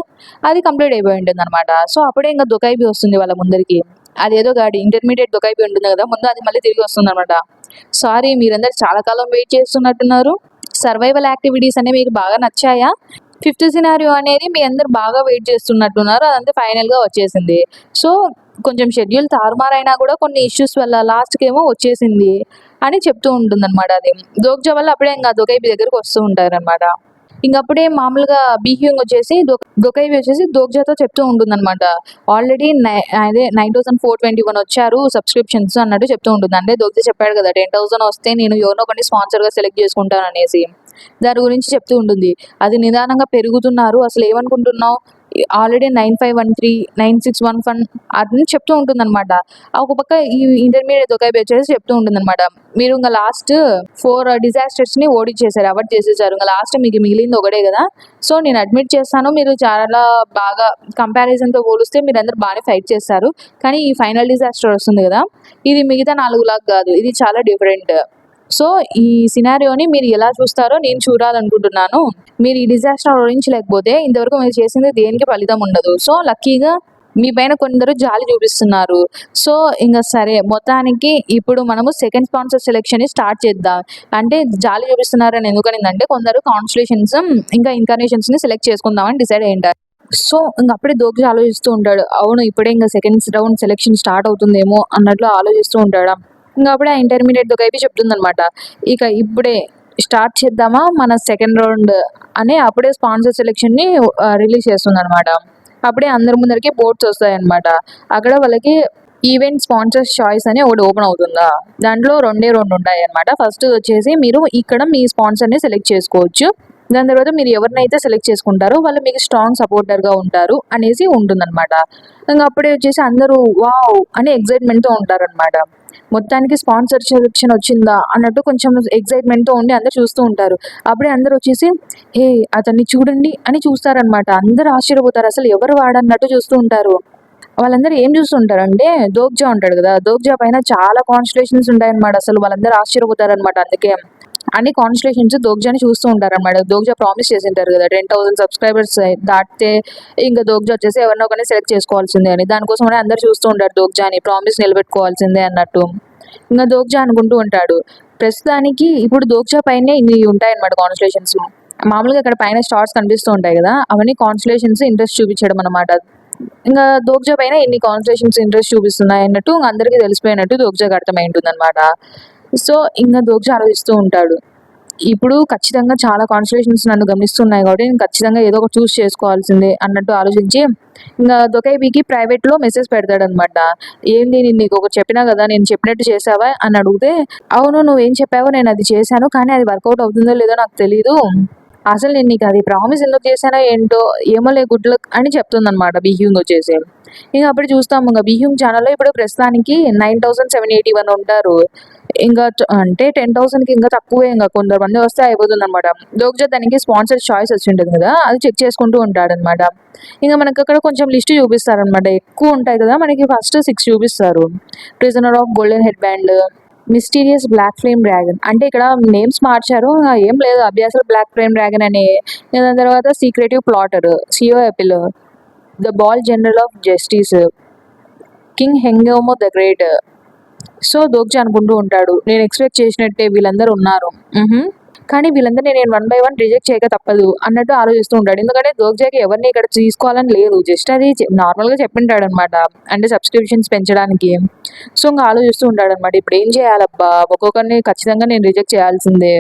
అది కంప్లీట్ అయిపోయి ఉంటుంది అనమాట. సో అప్పుడే ఇంకా దొకైబి వస్తుంది వాళ్ళ ముందరికి. అదేదో గాడి ఇంటర్మీడియట్ దొకైబి ఉంటుంది కదా, ముందు అది మళ్ళీ తిరిగి వస్తుంది అనమాట. సారీ మీరందరూ చాలా కాలం వెయిట్ చేస్తున్నట్టున్నారు, సర్వైవల్ యాక్టివిటీస్ అనేవి మీకు బాగా నచ్చాయా, 5th సినారియో అనేది మీ అందరు బాగా వెయిట్ చేస్తున్నట్టున్నారు, అదంతా ఫైనల్గా వచ్చేసింది. సో కొంచెం షెడ్యూల్ తారుమారైనా కూడా కొన్ని ఇష్యూస్ వల్ల లాస్ట్కి ఏమో వచ్చేసింది అని చెప్తూ ఉంటుంది అనమాట. అది దోగ్జ వల్ల అప్పుడే ఇంకా దొకైబి దగ్గరకు వస్తూ ఉంటారనమాట. ఇంకప్పుడే మామూలుగా బీహ్యూంగ్ వచ్చేసి దొకైబి వచ్చేసి దోగ్జాతో చెప్తూ ఉంటుందన్నమాట. ఆల్రెడీ అదే 9421 వచ్చారు సబ్స్క్రిప్షన్స్ అన్నట్టు చెప్తూ ఉంటుంది. అంటే దోగ్జ చెప్పాడు కదా 10,000 వస్తే నేను ఎవరినో ఒకరిని స్పాన్సర్గా సెలెక్ట్ చేసుకుంటాను అనేసి, దాని గురించి చెప్తూ ఉంటుంది. అది నిదానంగా పెరుగుతున్నారు, అసలు ఏమనుకుంటున్నావు, ఆల్రెడీ 9513 9611 అని చెప్తూ ఉంటుందన్నమాట. ఒక పక్క ఈ ఇంటర్మీడియట్ దొకైబి వచ్చేసి చెప్తూ ఉంటుందన్నమాట, మీరు ఇంకా లాస్ట్ 4 డిజాస్టర్స్ని ఓడిచ్చేసారు, అవాయిడ్ చేసేసారు, ఇంకా లాస్ట్ మీకు మిగిలింది ఒకటే కదా, సో నేను అడ్మిట్ చేస్తాను మీరు చాలా బాగా కంపారిజన్తో పోలిస్తే మీరు అందరు బాగానే ఫైట్ చేస్తారు, కానీ ఈ ఫైనల్ డిజాస్టర్ వస్తుంది కదా, ఇది మిగతా 4 లాగా కాదు, ఇది చాలా డిఫరెంట్. సో ఈ సినారియోని మీరు ఎలా చూస్తారో నేను చూడాలనుకుంటున్నాను. మీరు ఈ డిజాస్టర్ ఓడించలేకపోతే ఇంతవరకు మీరు చేసింది దేనికి ఫలితం ఉండదు. సో లక్కీగా మీ పైన కొందరు జాలి చూపిస్తున్నారు. సో, ఇంక సరే మొత్తానికి ఇప్పుడు మనము సెకండ్ స్పాన్సర్ సెలక్షన్‌ని స్టార్ట్ చేద్దాం. అంటే జాలి చూపిస్తున్నారని ఎందుకనిందంటే కొందరు కాన్స్టలేషన్స్ ఇంకా ఇన్‌కార్నేషన్స్‌ని సెలెక్ట్ చేసుకుందామని డిసైడ్ అయ్యుంటారు. సో, ఇంక అప్పుడే దోగ్జ ఆలోచిస్తూ ఉంటాడు. అవును ఇప్పుడే ఇంక సెకండ్ రౌండ్ సెలక్షన్ స్టార్ట్ అవుతుందేమో అన్నట్లు ఆలోచిస్తూ ఉంటాడు. ఇంక అప్పుడే ఆ ఇంటర్మీడియేట్ దొకైపి చెప్తుందనమాట. ఇక ఇప్పుడే స్టార్ట్ చేద్దామా మన సెకండ్ రౌండ్ అని అప్పుడే స్పాన్సర్ సెలక్షన్‌ని రిలీజ్ చేస్తుందనమాట. అప్పుడే అందరి ముందరికి బోర్డ్స్ వస్తాయన్నమాట. అక్కడ వాళ్ళకి ఈవెంట్ స్పాన్సర్స్ చాయిస్ అని ఒకటి ఓపెన్ అవుతుందా, దాంట్లో రెండే రెండు ఉంటాయి అనమాట. ఫస్ట్ వచ్చేసి మీరు ఇక్కడ మీ స్పాన్సర్ని సెలెక్ట్ చేసుకోవచ్చు. దాని తర్వాత మీరు ఎవరినైతే సెలెక్ట్ చేసుకుంటారో వాళ్ళు మీకు స్ట్రాంగ్ సపోర్టర్గా ఉంటారు అనేసి ఉంటుందన్నమాట. ఇంకా అప్పుడే వచ్చేసి అందరూ వావ్ అని ఎగ్జైట్మెంట్తో ఉంటారనమాట. మొత్తానికి స్పాన్సర్ సెలెక్షన్ వచ్చిందా అన్నట్టు కొంచెం ఎగ్జైట్మెంట్తో ఉండి అందరు చూస్తూ ఉంటారు. అప్పుడే అందరూ వచ్చేసి హే అతన్ని చూడండి అని చూస్తారనమాట. అందరూ ఆశ్చర్యపోతారు, అసలు ఎవరు వాడన్నట్టు చూస్తూ ఉంటారు. వాళ్ళందరూ ఏం చూస్తుంటారంటే దోగ్జా ఉంటాడు కదా, దోగ్జా పైన చాలా కాన్స్టలేషన్స్ ఉంటాయన్నమాట. అసలు వాళ్ళందరూ ఆశ్చర్యపోతారనమాట. అందుకే అన్ని కాన్స్టలేషన్స్ దోగ్జాని చూస్తూ ఉంటారన్నమాట. దోగ్జా ప్రామిస్ చేసింటారు కదా 10,000 సబ్స్క్రైబర్స్ దాటితే ఇంకా దోగ్జా వచ్చేసి ఎవరినో ఒకరిని సెలెక్ట్ చేసుకోవాల్సిందే అని. దానికోసమనే అందరు చూస్తూ ఉంటారు దోగ్జాని ప్రామిస్ నిలబెట్టుకోవాల్సిందే అన్నట్టు. ఇంకా దోగ్జా అనుకుంటూ ఉంటాడు. ప్రస్తుతానికి ఇప్పుడు దోగ్జా పైనే ఇన్ని ఉంటాయన్నమాట కాన్స్టలేషన్స్. మామూలుగా ఇక్కడ పైన స్టార్స్ కనిపిస్తూ ఉంటాయి కదా, అవన్నీ కాన్స్టలేషన్స్ ఇంట్రెస్ట్ చూపించడం అనమాట. ఇంకా దోగ్జా పైన ఎన్ని కాన్స్టలేషన్స్ ఇంట్రెస్ట్ చూపిస్తున్నాయి అన్నట్టు అందరికీ తెలిసిపోయినట్టు దోగ్జాకి అర్థమై ఉంటుంది అనమాట. సో ఇంకా దోగ్జా ఆలోచిస్తూ ఉంటాడు. ఇప్పుడు ఖచ్చితంగా చాలా కాన్స్టలేషన్స్ నన్ను గమనిస్తున్నాయి కాబట్టి నేను ఖచ్చితంగా ఏదో ఒకటి చూస్ చేసుకోవాల్సిందే అన్నట్టు ఆలోచించి ఇంకా దొకైబీకి ప్రైవేట్లో మెసేజ్ పెడతాడనమాట. ఏంది నేను నీకు ఒకటి చెప్పినా కదా, నేను చెప్పినట్టు చేసావా అని అడిగితే, అవును నువ్వేం చెప్పావో నేను అది చేశాను, కానీ అది వర్కౌట్ అవుతుందో లేదో నాకు తెలీదు, అసలు నేను నీకు అది ప్రామిస్ ఎందుకు చేశానో ఏంటో, ఏమోలే గుడ్ లక్ అని చెప్తుందనమాట బిహ్యూంగ్ వచ్చేసి. ఇంకా అప్పుడు చూస్తాము ఇంకా బిహ్యూంగ్ ఛానల్లో ఇప్పుడు ప్రస్తుతానికి 9,781 ఉంటారు. ఇంకా అంటే 10,000కి ఇంకా తక్కువే, ఇంకా కొంతమంది వస్తే అయిపోతుంది అనమాట. దోగ్జా దానికి స్పాన్సర్ చాయిస్ వచ్చి ఉంటుంది కదా, అది చెక్ చేసుకుంటూ ఉంటాడనమాట. ఇంకా మనకు అక్కడ కొంచెం లిస్ట్ చూపిస్తారనమాట. ఎక్కువ ఉంటాయి కదా, మనకి ఫస్ట్ 6 చూపిస్తారు. Prisoner of golden head band, mysterious black flame dragon, అంటే ఇక్కడ నేమ్స్ మార్చారు, ఏం లేదు అభ్యాసాలు బ్లాక్ ఫ్లేమ్ డ్రాగన్ అని. దాని తర్వాత సీక్రెటివ్ ప్లాటర్, సియో ఎపిల్, the ball general of justice, king హెంగోమో ద గ్రేట్. సో దోగ్జా అనుకుంటూ ఉంటాడు, నేను ఎక్స్పెక్ట్ చేసినట్టే వీళ్ళందరూ ఉన్నారు, కానీ వీళ్ళందరినీ నేను 1 by 1 రిజెక్ట్ చేయక తప్పదు అన్నట్టు ఆలోచిస్తూ ఉంటాడు. ఎందుకంటే దోగ్జాకి ఎవరిని ఇక్కడ తీసుకోవాలని లేదు, జస్ట్ అది నార్మల్గా చెప్పింటాడు అనమాట, అంటే సబ్స్క్రిప్షన్స్ పెంచడానికి. సో ఇంకా ఆలోచిస్తూ ఉంటాడు అనమాట, ఇప్పుడు ఏం చేయాలబ్బా, ఒక్కొక్కరిని ఖచ్చితంగా నేను రిజెక్ట్ చేయాల్సిందే,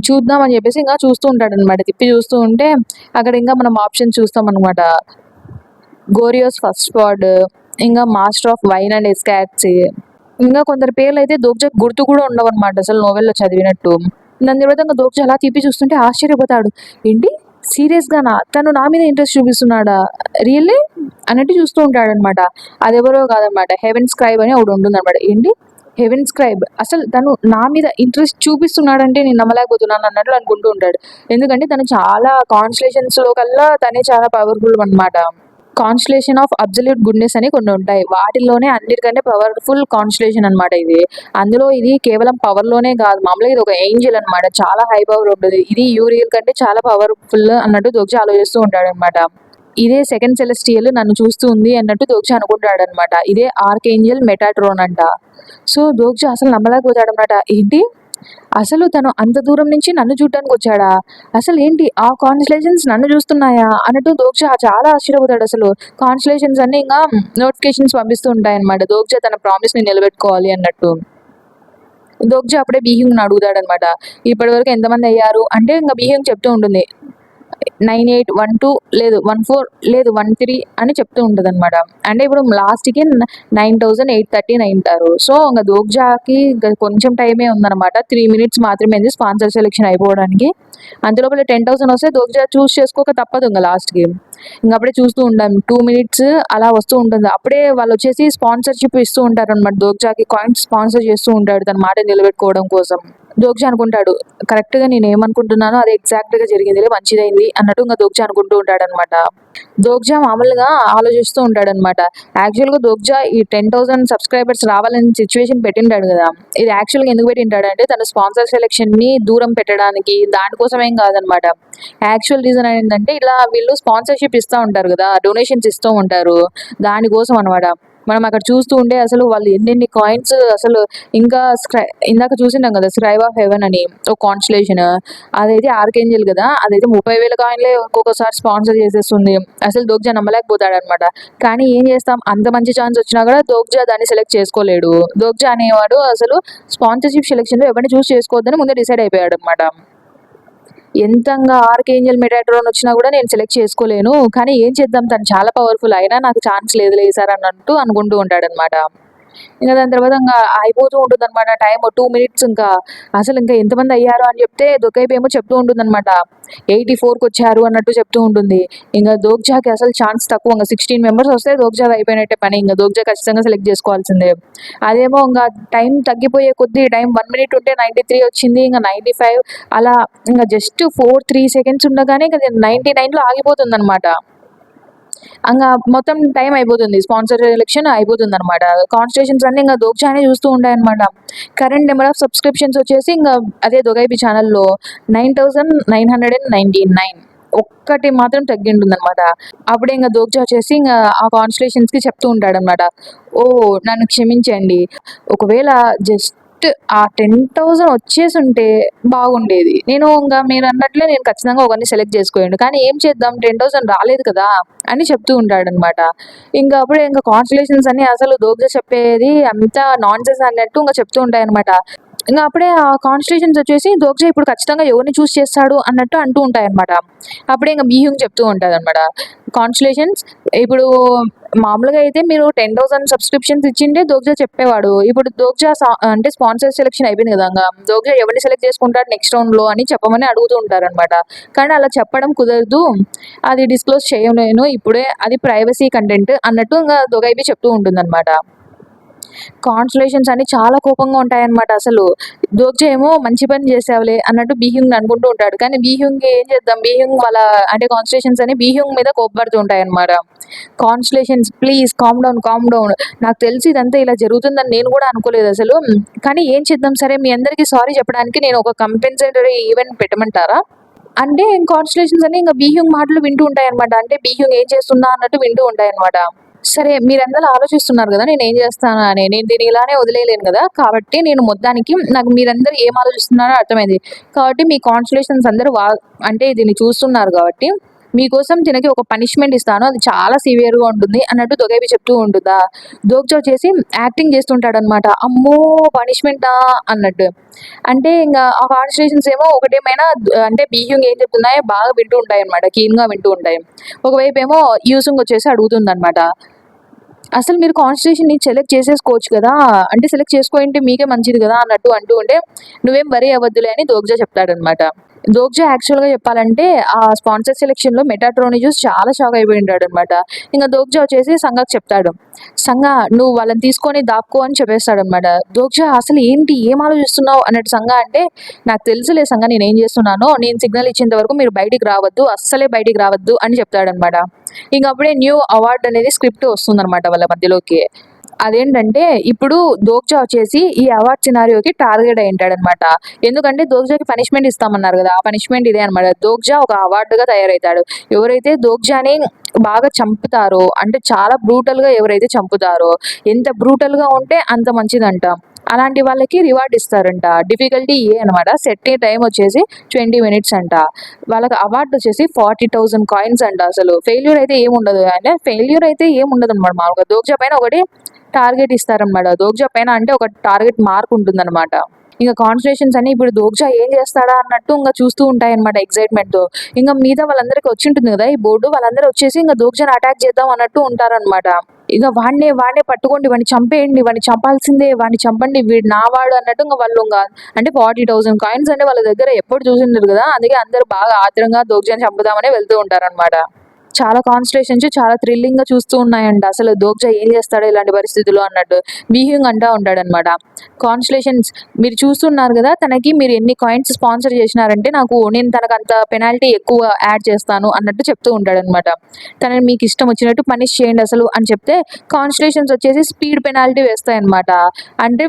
చూద్దాం అని చెప్పేసి ఇంకా చూస్తూ ఉంటాడు అనమాట. తిప్పి చూస్తూ ఉంటే అక్కడ ఇంకా మనం ఆప్షన్ చూస్తాం అనమాట. గోరియోస్ ఫస్ట్ స్క్వాడ్, ఇంకా master of wine and Escorts, ఇంకా కొందరు పేర్లు అయితే దోగ్జా గుర్తు కూడా ఉండవు అనమాట అసలు నోవెల్లో చదివినట్టు. దాని తర్వాత ఇంకా దోగ్జా అలా తిప్పి చూస్తుంటే ఆశ్చర్యపోతాడు, ఏంటి సీరియస్గానా తను నా మీద ఇంట్రెస్ట్ చూపిస్తున్నాడా, రియల్లీ అన్నట్టు చూస్తూ ఉంటాడు అనమాట. అది ఎవరో కాదనమాట, హెవెన్ స్క్రైబ్ అని ఒకటి ఉంటుంది అనమాట. ఏంటి హెవెన్ స్క్రైబ్, అసలు తను నా మీద ఇంట్రెస్ట్ చూపిస్తున్నాడంటే నేను నమ్మలేకపోతున్నాను అన్నట్లు అనుకుంటూ ఉంటాడు. ఎందుకంటే తను చాలా కాన్స్టలేషన్స్లో కల్లా తనే చాలా పవర్ఫుల్ అనమాట. కాన్స్టలేషన్ ఆఫ్ అబ్జల్యూట్ గుడ్నెస్ అని కొన్ని ఉంటాయి, వాటిల్లోనే అన్నిటికంటే పవర్ఫుల్ కాన్స్టలేషన్ అనమాట ఇది. అందులో ఇది కేవలం పవర్లోనే కాదు, మామూలుగా ఇది ఒక ఏంజల్ అనమాట, చాలా హై పవర్ ఉంటుంది. ఇది యూరియల్ కంటే చాలా పవర్ఫుల్ అన్నట్టు దోగ్జా ఆలోచిస్తూ ఉంటాడు అనమాట. ఇదే సెకండ్ సెలెస్టియల్ నన్ను చూస్తూ ఉంది అన్నట్టు దోగ్జా అనుకుంటాడు అనమాట. ఇదే ఆర్కేంజల్ మెటాట్రోన్ అంట. సో దోగ్జా అసలు నమ్మలేకపోతాడు అనమాట. ఏంటి అసలు తను అంత దూరం నుంచి నన్ను చూడడానికి వచ్చాడా, అసలు ఏంటి ఆ కాన్స్టలేషన్స్ నన్ను చూస్తున్నాయా అన్నట్టు దోగ్జా చాలా ఆశ్చర్యపోతాడు. అసలు కాన్స్టలేషన్స్ అన్ని ఇంకా నోటిఫికేషన్స్ పంపిస్తూ ఉంటాయి అనమాట, దోగ్జా తన ప్రామిస్ ని నిలబెట్టుకోవాలి అన్నట్టు. దోగ్జా అప్పుడే బీహింగ్ అడుగుతాడు అనమాట, ఇప్పటి వరకు ఎంతమంది అయ్యారు అంటే ఇంకా బీహింగ్ చెప్తూ ఉంటుంది 9812 లేదు 14 లేదు 13 అని చెప్తూ ఉంటుంది అనమాట. అంటే ఇప్పుడు లాస్ట్కి 9,839 అంటారు. సో ఇంకా దోగ్జాకి ఇంకా కొంచెం టైమే ఉందన్నమాట, 3 minutes మాత్రమే ఉంది స్పాన్సర్ సెలెక్షన్ అయిపోవడానికి. అంతలోపల 10,000 వస్తే దోగ్జా చూస్ చేసుకోక తప్పదు ఇంకా లాస్ట్కి. ఇంకా అప్పుడే చూస్తూ ఉంటాం 2 minutes అలా వస్తూ ఉంటుంది. అప్పుడే వాళ్ళు వచ్చేసి స్పాన్సర్షిప్ ఇస్తూ ఉంటారు అనమాట, దోగ్జాకి కాయిన్స్ స్పాన్సర్ చేస్తూ ఉంటాడు తన మాట నిలబెట్టుకోవడం కోసం. దోగ్జా అనుకుంటాడు, కరెక్ట్‌గా నేనేమనుకుంటున్నానో అదే ఎగ్జాక్ట్‌గా జరిగిందిలే మంచిదయింది అన్నట్టు ఇంక దోగ్జా అనుకుంటూ ఉంటాడనమాట. దోగ్జా మామూలుగా ఆలోచిస్తూ ఉంటాడనమాట. యాక్చువల్‌గా దోగ్జా ఈ 10,000 సబ్స్క్రైబర్స్ రావాలని సిట్యుయేషన్ పెట్టింటాడు గదా! ఇది యాక్చువల్‌గా ఎందుకు పెట్టింటాడంటే తన స్పాన్సర్ సెలక్షన్‌ని దూరం పెట్టడానికి దానికోసం ఏం కాదనమాట. యాక్చువల్ రీజన్ ఏంటంటే ఇలా వీళ్ళు స్పాన్సర్‌షిప్ ఇస్తా ఉంటారు గదా! డొనేషన్స్ ఇస్తూ ఉంటారు. దానికోసం అనమాట. మనం అక్కడ చూస్తూ ఉంటే అసలు వాళ్ళు ఎన్నెన్ని కాయిన్స్ అసలు ఇంకా ఇందాక చూసింటాం కదా! 'స్క్రైబ్ ఆఫ్ హెవెన్' అని ఒక కాన్స్టలేషన్. అదైతే ఆర్కేంజెల్ గదా! అదైతే 30,000 కాయిన్‌లే ఒక్కొక్కసారి స్పాన్సర్ చేసేస్తుంది. అసలు దోగ్జా నమ్మలేకపోతాడనమాట. కానీ ఏం చేస్తాం, అంత మంచి ఛాన్స్ వచ్చినా కూడా దోగ్జా దాన్ని సెలెక్ట్ చేసుకోలేడు. దోగ్జా అనేవాడు అసలు స్పాన్సర్‌షిప్ సెలక్షన్‌లో ఎవరిని చూస్ చేసుకోవద్దని ముందే డిసైడ్ అయిపోయాడనమాట. ఎంతంగా ఆర్కేంజెల్ మెటాట్రాన్ వచ్చినా కూడా నేను సెలెక్ట్ చేసుకోలేను. కానీ ఏం చేద్దాం, తను చాలా పవర్‌ఫుల్ అయినా నాకు ఛాన్స్ లేదులే ఈసారి అన్నట్టు అనుకుంటూ ఉంటాడనమాట. ఇంక దాని తర్వాత అయిపోతూ ఉంటుందనమాట. టైమ్ 2 మినిట్స్ ఇంకా. అసలు ఇంకా ఎంతమంది అయ్యారు అని చెప్తే దొకైబ్ ఏమో చెప్తూ ఉంటుందనమాట. 84కొచ్చారు అన్నట్టు చెప్తూ ఉంటుంది. ఇంక దోగ్జాకి అసలు ఛాన్స్ తక్కువ. ఇంక 16 మెంబర్స్ వస్తే దోగ్జాది అయిపోయినట్టే పని. ఇంక దోగ్జా ఖచ్చితంగా సెలెక్ట్ చేసుకోవాల్సిందే. అదేమో ఇంక టైం తగ్గిపోయే కొద్దీ టైం 1 మినిట్ ఉంటే 93 వచ్చింది. ఇంక 95 అలా ఇంక జస్ట్ 3 సెకండ్స్ ఉండగానే ఇంక 99లో ఆగిపోతుందనమాట. మొత్తం టైం అయిపోతుంది. Sponsor election అయిపోతుందనమాట. కాన్స్టిట్యూషన్స్ అన్నీ ఇంక దోగ్జానే చూస్తూ ఉంటాయనమాట. కరెంట్ నెంబర్ ఆఫ్ సబ్స్క్రిప్షన్స్ వచ్చేసి అదే దొగైబి ఛానల్‌లో 9,999 ఒక్కటి మాత్రం తగ్గింటుందనమాట. అప్పుడే దోగ్జా వచ్చేసి ఆ కాన్స్టిట్యూషన్స్‌కి చెప్తూ ఉంటాడనమాట. ఓహ్! నన్ను క్షమించండి. ఒకవేళ జస్ట్ ఆ 10,000 వచ్చేసుంటే బాగుండేది. మీరన్నట్లే నేను ఖచ్చితంగా ఒకరిని సెలెక్ట్ చేసుకోండు. కానీ ఏం చేద్దాం, 10,000 రాలేదు కదా! అని చెప్తూ ఉంటాడనమాట. అప్పుడే కాన్స్టిలేషన్స్ అన్నీ అసలు దోగ్జా చెప్పేది అంతా నాన్‌సెన్స్ అన్నట్టు చెప్తూ ఉంటాయనమాట. అప్పుడే ఆ కాన్స్టిలేషన్స్ వచ్చేసి దోగ్జా ఇప్పుడు ఖచ్చితంగా ఎవరిని చూస్ చేస్తాడు అన్నట్టు అంటూ ఉంటాయనమాట. అప్పుడే బీహ్యూంగ్ చెప్తూ ఉంటదనమాట. కాన్స్టిలేషన్స్ ఇప్పుడు మామూలుగా అయితే మీరు 10,000 సబ్స్క్రిప్షన్స్ ఇచ్చింటే దోగ్జా చెప్పేవాడు. ఇప్పుడు దోగ్జా అంటే స్పాన్సర్ సెలక్షన్ అయిపోయింది కదా! దోగ్జా ఎవరిని సెలెక్ట్ చేసుకుంటాడు నెక్స్ట్ రౌండ్‌లో అని చెప్పమని అడుగుతూ ఉంటారనమాట. కానీ అలా చెప్పడం కుదరదు. అది డిస్క్లోజ్ చేయలేను ఇప్పుడే. అది ప్రైవసీ కంటెంట్ అన్నట్టు దొగైబి చెప్తూ ఉంటుందనమాట. కాన్స్టిలేషన్స్ అన్ని చాలా కోపంగా ఉంటాయన్నమాట అసలు. దోగ్జా ఏమో మంచి పని చేసావులే అన్నట్టు బీహ్యూంగ్ అనుకుంటూ ఉంటాడు. కానీ బీహ్యూంగ్ ఏం చేద్దాం, బీహ్యూంగ్ వాళ్ళ అంటే కాన్స్టిలేషన్స్ అని బీహ్యూంగ్ మీద కోప్పడుతూ ఉంటాయన్నమాట. Constellations please calm down, calm down. నాకు తెలిసి ఇదంతా ఇలా జరుగుతుందని నేను కూడా అనుకోలేదు అసలు. కానీ ఏం చేద్దాం, సరే మీ అందరికీ సారీ చెప్పడానికి నేను ఒక కంపెన్సేటరీ ఈవెంట్ పెట్టమంటారా? అంటే కాన్స్టిలేషన్స్ అని బీహ్యూంగ్ మాటలు వింటూ ఉంటాయన్నమాట. అంటే బీహ్యూంగ్ ఏం చేస్తుందా అన్నట్టు వింటూ ఉంటాయన్నమాట. సరే మీరందరూ ఆలోచిస్తున్నారు గదా! నేనేం జేస్తానా అని. నేను దీన్ని ఇలానే వదిలేయలేను గదా! కాబట్టి నేను మొత్తానికి నాకు మీరందరూ ఏం ఆలోచిస్తున్నారో అర్థమైంది. కాబట్టి మీ కాన్స్టిలేషన్స్ అందరూ అంటే దీన్ని చూస్తున్నారు గాబట్టి, మీకోసం తినకి ఒక పనిష్మెంట్ ఇస్తాను. అది చాలా సివియర్‌గా ఉంటుంది అన్నట్టు దొగైబి చెప్తూ ఉంటుందా. దోగ్జా వచ్చేసి యాక్టింగ్ చేస్తుంటాడనమాట. అమ్మో! పనిష్మెంటా అన్నట్టు. అంటే ఆ కాన్స్టిలేషన్స్ ఏమో ఒకటేమైనా అంటే బీహ్యూంగ్ ఏం చెప్తున్నాయో బాగా వింటూ ఉంటాయన్నమాట. కీన్‌గా వింటూ ఉంటాయి. ఒకవైపేమో యూసుంగ్ వచ్చేసి అడుగుతుందనమాట. అసలు మీరు కాన్స్టిట్యూషన్‌ని సెలెక్ట్ చేసేసుకోవచ్చు కదా! అంటే సెలెక్ట్ చేసుకోయింటే మీకే మంచిది కదా! అన్నట్టు అంటూ ఉంటే, "నువ్వేం వరీ అవ్వద్దులే" అని దోగ్జా చెప్తాడనమాట. దోగ్జా యాక్చువల్‌గా చెప్పాలంటే ఆ స్పాన్సర్ సెలక్షన్‌లో మెటాట్రాన్‌ని చూసి చాలా షాక్ అయిపోయి ఉంటాడనమాట. దోగ్జా వచ్చేసి సంగాకి చెప్తాడు. "సంగా నువ్వు వాళ్ళని తీసుకొని దాక్కో" అని చెప్పేస్తాడనమాట. దోగ్జా అసలు ఏంటి, ఏం ఆలోచిస్తున్నావు అన్నట్టు సంగా అంటే, "నాకు తెలుసులే సంగా నేనేం చేస్తున్నానో. నేను సిగ్నల్ ఇచ్చేంత వరకు మీరు బయటికి రావద్దు. అస్సలే బయటికి రావద్దు" అని చెప్తాడనమాట. అప్పుడే న్యూ అవార్డ్ అనేది స్క్రిప్ట్ వస్తుందనమాట వాళ్ళ మధ్యలోకి. అదేంటంటే ఇప్పుడు దోగ్జా వచ్చేసి ఈ అవార్డ్ సినారియోకి టార్గెట్ అయ్యుంటాడనమాట. ఎందుకంటే దోగ్జాకి పనిష్మెంట్ ఇస్తామన్నారు గదా! ఆ పనిష్మెంట్ ఇదే అనమాట. దోగ్జా ఒక అవార్డ్‌గా తయారవుతాడు. ఎవరైతే దోగ్జాని బాగా చంపుతారో, అంటే చాలా బ్రూటల్‌గా ఎవరైతే చంపుతారో, ఎంత బ్రూటల్‌గా ఉంటే అంత మంచిదంట. అలాంటి వాళ్ళకి రివార్డ్ ఇస్తారంట. డిఫికల్టీ ఏ అనమాట. సెట్టింగ్ టైమ్ వచ్చేసి 20 మినిట్స్ అంట. వాళ్ళకి అవార్డ్ వచ్చేసి 40,000 కాయిన్స్ అంట అసలు. ఫెయిల్యూర్ అయితే ఏముండదు. అంటే ఫెయిల్యూర్ అయితే ఏముండదనమాట మామూలుగా. దోగ్జా పైన ఒకటి టార్గెట్ ఇస్తారనమాట. దోగ్జా పైన అంటే ఒక టార్గెట్ మార్క్ ఉంటుందనమాట. కాన్స్టిలేషన్స్ అని ఇప్పుడు దోగ్జా ఏం చేస్తాడా అన్నట్టు చూస్తూ ఉంటాయన్నమాట ఎక్సైట్‌మెంట్‌తో. మిగతా వాళ్ళందరికి వచ్చింటుంది కదా! ఈ బోర్డు వాళ్ళందరూ వచ్చేసి దోగ్జాని అటాక్ చేద్దాం అన్నట్టు ఉంటారనమాట. వాడినే పట్టుకోండి, వాడిని చంపేయండి, వాడిని చంపాల్సిందే, వాడిని చంపండి, వీడు నా వాడు అన్నట్టు వాళ్ళు అంటే 40,000 కాయిన్స్ అంటే వాళ్ళ దగ్గర ఎప్పుడు చూసుండరు కదా! అందుకే అందరూ బాగా ఆత్రంగా దోగ్జాని చంపుదామనే వెళ్తూ ఉంటారనమాట. చాలా కాన్స్టలేషన్స్ చాలా థ్రిల్లింగ్ గా చూస్తూ ఉన్నాయంట. అసలు దోగ్జా ఏం చేస్తాడో ఇలాంటి పరిస్థితుల్లో అన్నట్టు బీహింగ్ అంటా ఉంటాడనమాట. కాన్స్టలేషన్స్ మీరు చూస్తున్నారు కదా, తనకి మీరు ఎన్ని కాయిన్స్ స్పాన్సర్ చేసినారంటే నేను తనకు అంత పెనాల్టీ ఎక్కువ యాడ్ చేస్తాను అన్నట్టు చెప్తూ ఉంటాడనమాట. తనని మీకు ఇష్టం వచ్చినట్టు పనిష్ చేయండి అసలు అని చెప్తే కాన్స్టలేషన్స్ వచ్చేసి స్పీడ్ పెనాల్టీ వేస్తాయన్నమాట. అంటే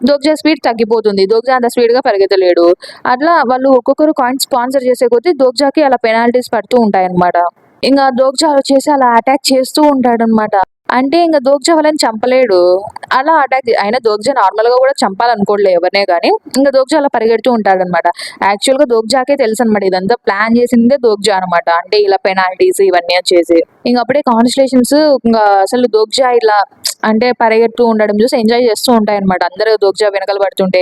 దోగ్జా స్పీడ్ తగ్గిపోతుంది. దోగ్జా అంత స్పీడ్ గా పరిగెత్తలేడు. అట్లా వాళ్ళు ఒక్కొక్కరు కాయిన్స్ స్పాన్సర్ చేసే కొద్దీ దోగ్జాకి అలా పెనాల్టీస్ పడుతూ ఉంటాయన్నమాట. ఇంక దోగ్జా వచ్చేసి అలా అటాక్ చేస్తూ ఉంటాడనమాట. అంటే ఇంక దోగ్జా వాళ్ళని చంపలేడు. అలా అటాక్ అయినా దోగ్జా నార్మల్ గా కూడా చంపాలనుకోలే ఎవరినే గానీ, ఇంకా దోగ్జా అలా పరిగెడుతూ ఉంటాడనమాట. యాక్చువల్ గా దోగ్జాకే తెలుసు అనమాట ఇదంతా ప్లాన్ చేసిందే దోగ్జా అనమాట. అంటే ఇలా పెనాల్టీస్ ఇవన్నీ వచ్చేసి ఇంక అప్పుడే కాన్స్టలేషన్స్ ఇంకా అసలు దోగ్జా ఇలా అంటే పరిగెడుతూ ఉండడం చూసి ఎంజాయ్ చేస్తూ ఉంటాయన్నమాట. అందరూ దోగ్జా వెనకాల పడుతుంటే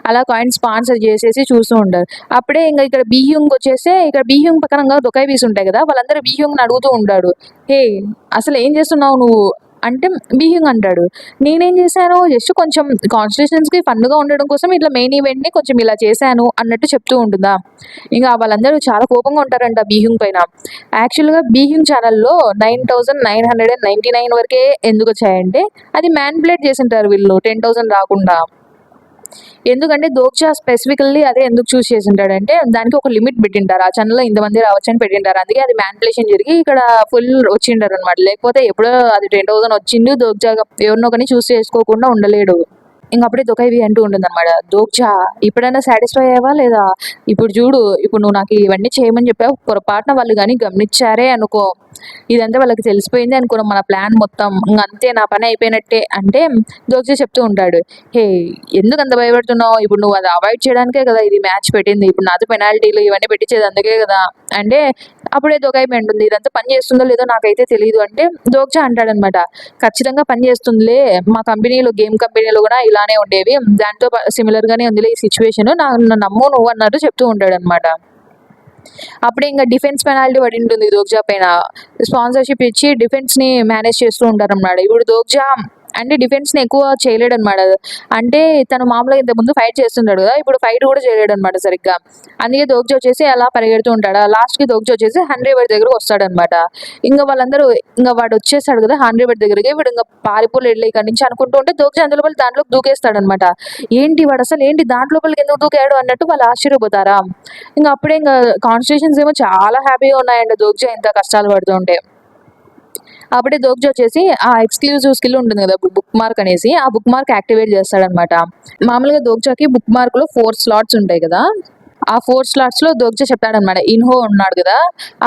అలా కాయిన్స్ స్పాన్సర్ చేసేసి చూస్తూ ఉంటారు. అప్పుడే ఇంకా ఇక్కడ బీహ్యూంగ్ వచ్చేసి ఇక్కడ బీహ్యూంగ్ పక్కన ఇంకా దొకాయ్ పీస్ ఉంటాయి కదా, వాళ్ళందరూ బీహ్యూంగ్ అడుగుతూ ఉంటాడు, హే అసలు ఏం చేస్తున్నావు నువ్వు అంటే బీహింగ్ అంటాడు. నేనేం చేశాను, జస్ట్ కొంచెం కాన్స్టిట్యూషన్స్ కి ఫన్ గా ఉండడం కోసం ఇట్లా మెయిన్ ఈవెంట్ ని కొంచెం ఇలా చేశాను అన్నట్టు చెప్తూ ఉంటుందా. ఇంకా వాళ్ళందరూ చాలా కోపంగా ఉంటారంట బీహింగ్ పైన. యాక్చువల్ గా బీహింగ్ ఛానల్లో 9,999 వరకే ఎందుకు వచ్చాయంటే అది మ్యాన్పులేట్ చేసింటారు వీళ్ళు 10,000 రాకుండా. ఎందుకంటే దోగ్జా స్పెసిఫికల్లీ అదే ఎందుకు చూస్ చేసింటాడంటే దానికి ఒక లిమిట్ పెట్టింటారు. ఆ ఛానల్లో ఇంతమంది రావచ్చు అని పెట్టింటారు. అందుకే అది మ్యానిపులేషన్ జరిగి ఇక్కడ ఫుల్ వచ్చింటారు అనమాట. లేకపోతే ఎప్పుడో అది 10,000 వచ్చిండు, దోగ్జా ఎవరినో కానీ చూస్ చేసుకోకుండా ఉండలేడు. ఇంకప్పుడే దొకైవి అంటూ ఉంటుందన్నమాట, దోగ్జా ఇప్పుడైనా సాటిస్ఫై అయ్యావా లేదా? ఇప్పుడు చూడు, ఇప్పుడు నువ్వు నాకు ఇవన్నీ చేయమని చెప్పావు, పొరపాటున వాళ్ళు కానీ గమనించారే అనుకో, ఇదంతా వాళ్ళకి తెలిసిపోయింది అనుకో మన ప్లాన్ మొత్తం, అంతే నా పని అయిపోయినట్టే అంటే దోగ్జా చెప్తూ ఉంటాడు. హే ఎందుకు అంత భయపడుతున్నావు? ఇప్పుడు నువ్వు అది అవాయిడ్ చేయడానికే కదా ఇది మ్యాచ్ పెట్టింది. ఇప్పుడు నాతో పెనాల్టీలు ఇవన్నీ పెట్టించేది అందుకే కదా అంటే అప్పుడే దొకాయి ఉంటుంది, ఇదంతా పని చేస్తుందో లేదో నాకైతే తెలియదు అంటే దోగ్జా అంటాడనమాట, ఖచ్చితంగా పని చేస్తుందిలే, మా కంపెనీలో గేమ్ కంపెనీలో కూడా ఇలానే ఉండేవి, దాంతో సిమిలర్ గానే ఉందిలే ఈ సిచ్యువేషన్, నన్ను నమ్ము నువ్వు అన్నట్టు చెప్తూ ఉంటాడు అనమాట. అప్పుడే ఇంకా డిఫెన్స్ పెనాల్టీ పడి ఉంటుంది దోగ్జా పైన. స్పాన్సర్షిప్ ఇచ్చి డిఫెన్స్ ని మేనేజ్ చేస్తూ ఉంటారు అన్నమాట. ఇప్పుడు దోగ్జా అంటే డిఫెన్స్ ని ఎక్కువ చేయలేడు అనమాట. అంటే తను మామూలుగా ఇంత ముందు ఫైట్ చేస్తుంటాడు కదా, ఇప్పుడు ఫైట్ కూడా చేయలేడు అనమాట సరిగ్గా. అందుకే దోగ్జా వచ్చేసి అలా పరిగెడుతూ ఉంటాడు. లాస్ట్ కి దోగ్జా వచ్చేసి హండ్రెడ్ దగ్గరకు వస్తాడనమాట. ఇంకా వాళ్ళందరూ ఇంకా వాడు వచ్చేస్తాడు కదా హండ్రెడ్ దగ్గరికి, వీడు ఇంకా పారిపోలేడు ఇక్కడ నుంచి అనుకుంటూ ఉంటే దోగ్జా అందులో దాంట్లోకి దూకేస్తాడు అనమాట. ఏంటి వాడు అసలు ఏంటి దాంట్లోపలికి ఎందుకు దూకాడు అన్నట్టు వాళ్ళు ఆశ్చర్యపోతారా. ఇంకా అప్పుడే ఇంకా కాన్స్టిట్యూషన్స్ ఏమో చాలా హ్యాపీగా ఉన్నాయండి దోగ్జా ఇంత కష్టాలు పడుతుంటే. అప్పుడే దోగ్జా వచ్చేసి ఆ ఎక్స్క్లూజివ్ స్కిల్ ఉంటుంది కదా బుక్ మార్క్ అనేసి, ఆ బుక్ మార్క్ యాక్టివేట్ చేస్తాడనమాట. మామూలుగా దోగ్జాకి బుక్ మార్క్ లో 4 స్లాట్స్ ఉంటాయి కదా, ఆ 4 స్లాట్స్ లో దోగ్జా చెప్తాడనమాట, ఇన్హో ఉన్నాడు కదా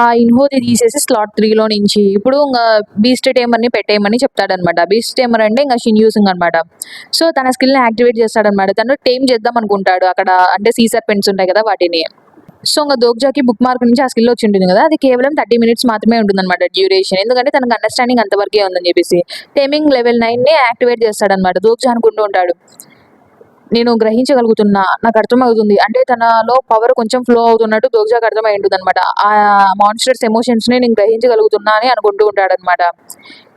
ఆ ఇన్హోది తీసేసి స్లాట్ 3లో నుంచి ఇప్పుడు ఇంకా బీస్ట్ టేమర్ ని పెట్టేయమని చెప్తాడనమాట. బీస్ట్ టేమర్ అంటే ఇంకా షిన్ యూసింగ్ అనమాట. సో తన స్కిల్ ని యాక్టివేట్ చేస్తాడనమాట. తను టేమ్ చేద్దాం అనుకుంటాడు అక్కడ, అంటే సీసర్ పెన్స్ ఉంటాయి కదా వాటిని. సో ఇంకా దోగ్జాకి బుక్ మార్క్ నుంచి ఆ స్కిల్ వచ్చి ఉంటుంది కదా, అది కేవలం 30 minutes మాత్రమే ఉంటుంది అనమాట డ్యూరేషన్. ఎందుకంటే తనకు అండర్స్టాండింగ్ అంతవరకే ఉందని చెప్పేసి టేమింగ్ లెవెల్ 9 ని యాక్టివేట్ చేస్తాడనమాట. దోగ్జా అనుకుంటూ ఉంటాడు, నేను గ్రహించగలుగుతున్నా, నాకు అర్థమవుతుంది, అంటే తనలో పవర్ కొంచెం ఫ్లో అవుతున్నట్టు దోగ్జాకి అర్థమై ఉంటుంది అనమాట. ఆ మాన్స్టర్స్ ఎమోషన్స్ ని నేను గ్రహించగలుగుతున్నా అని అనుకుంటూ ఉంటాడనమాట.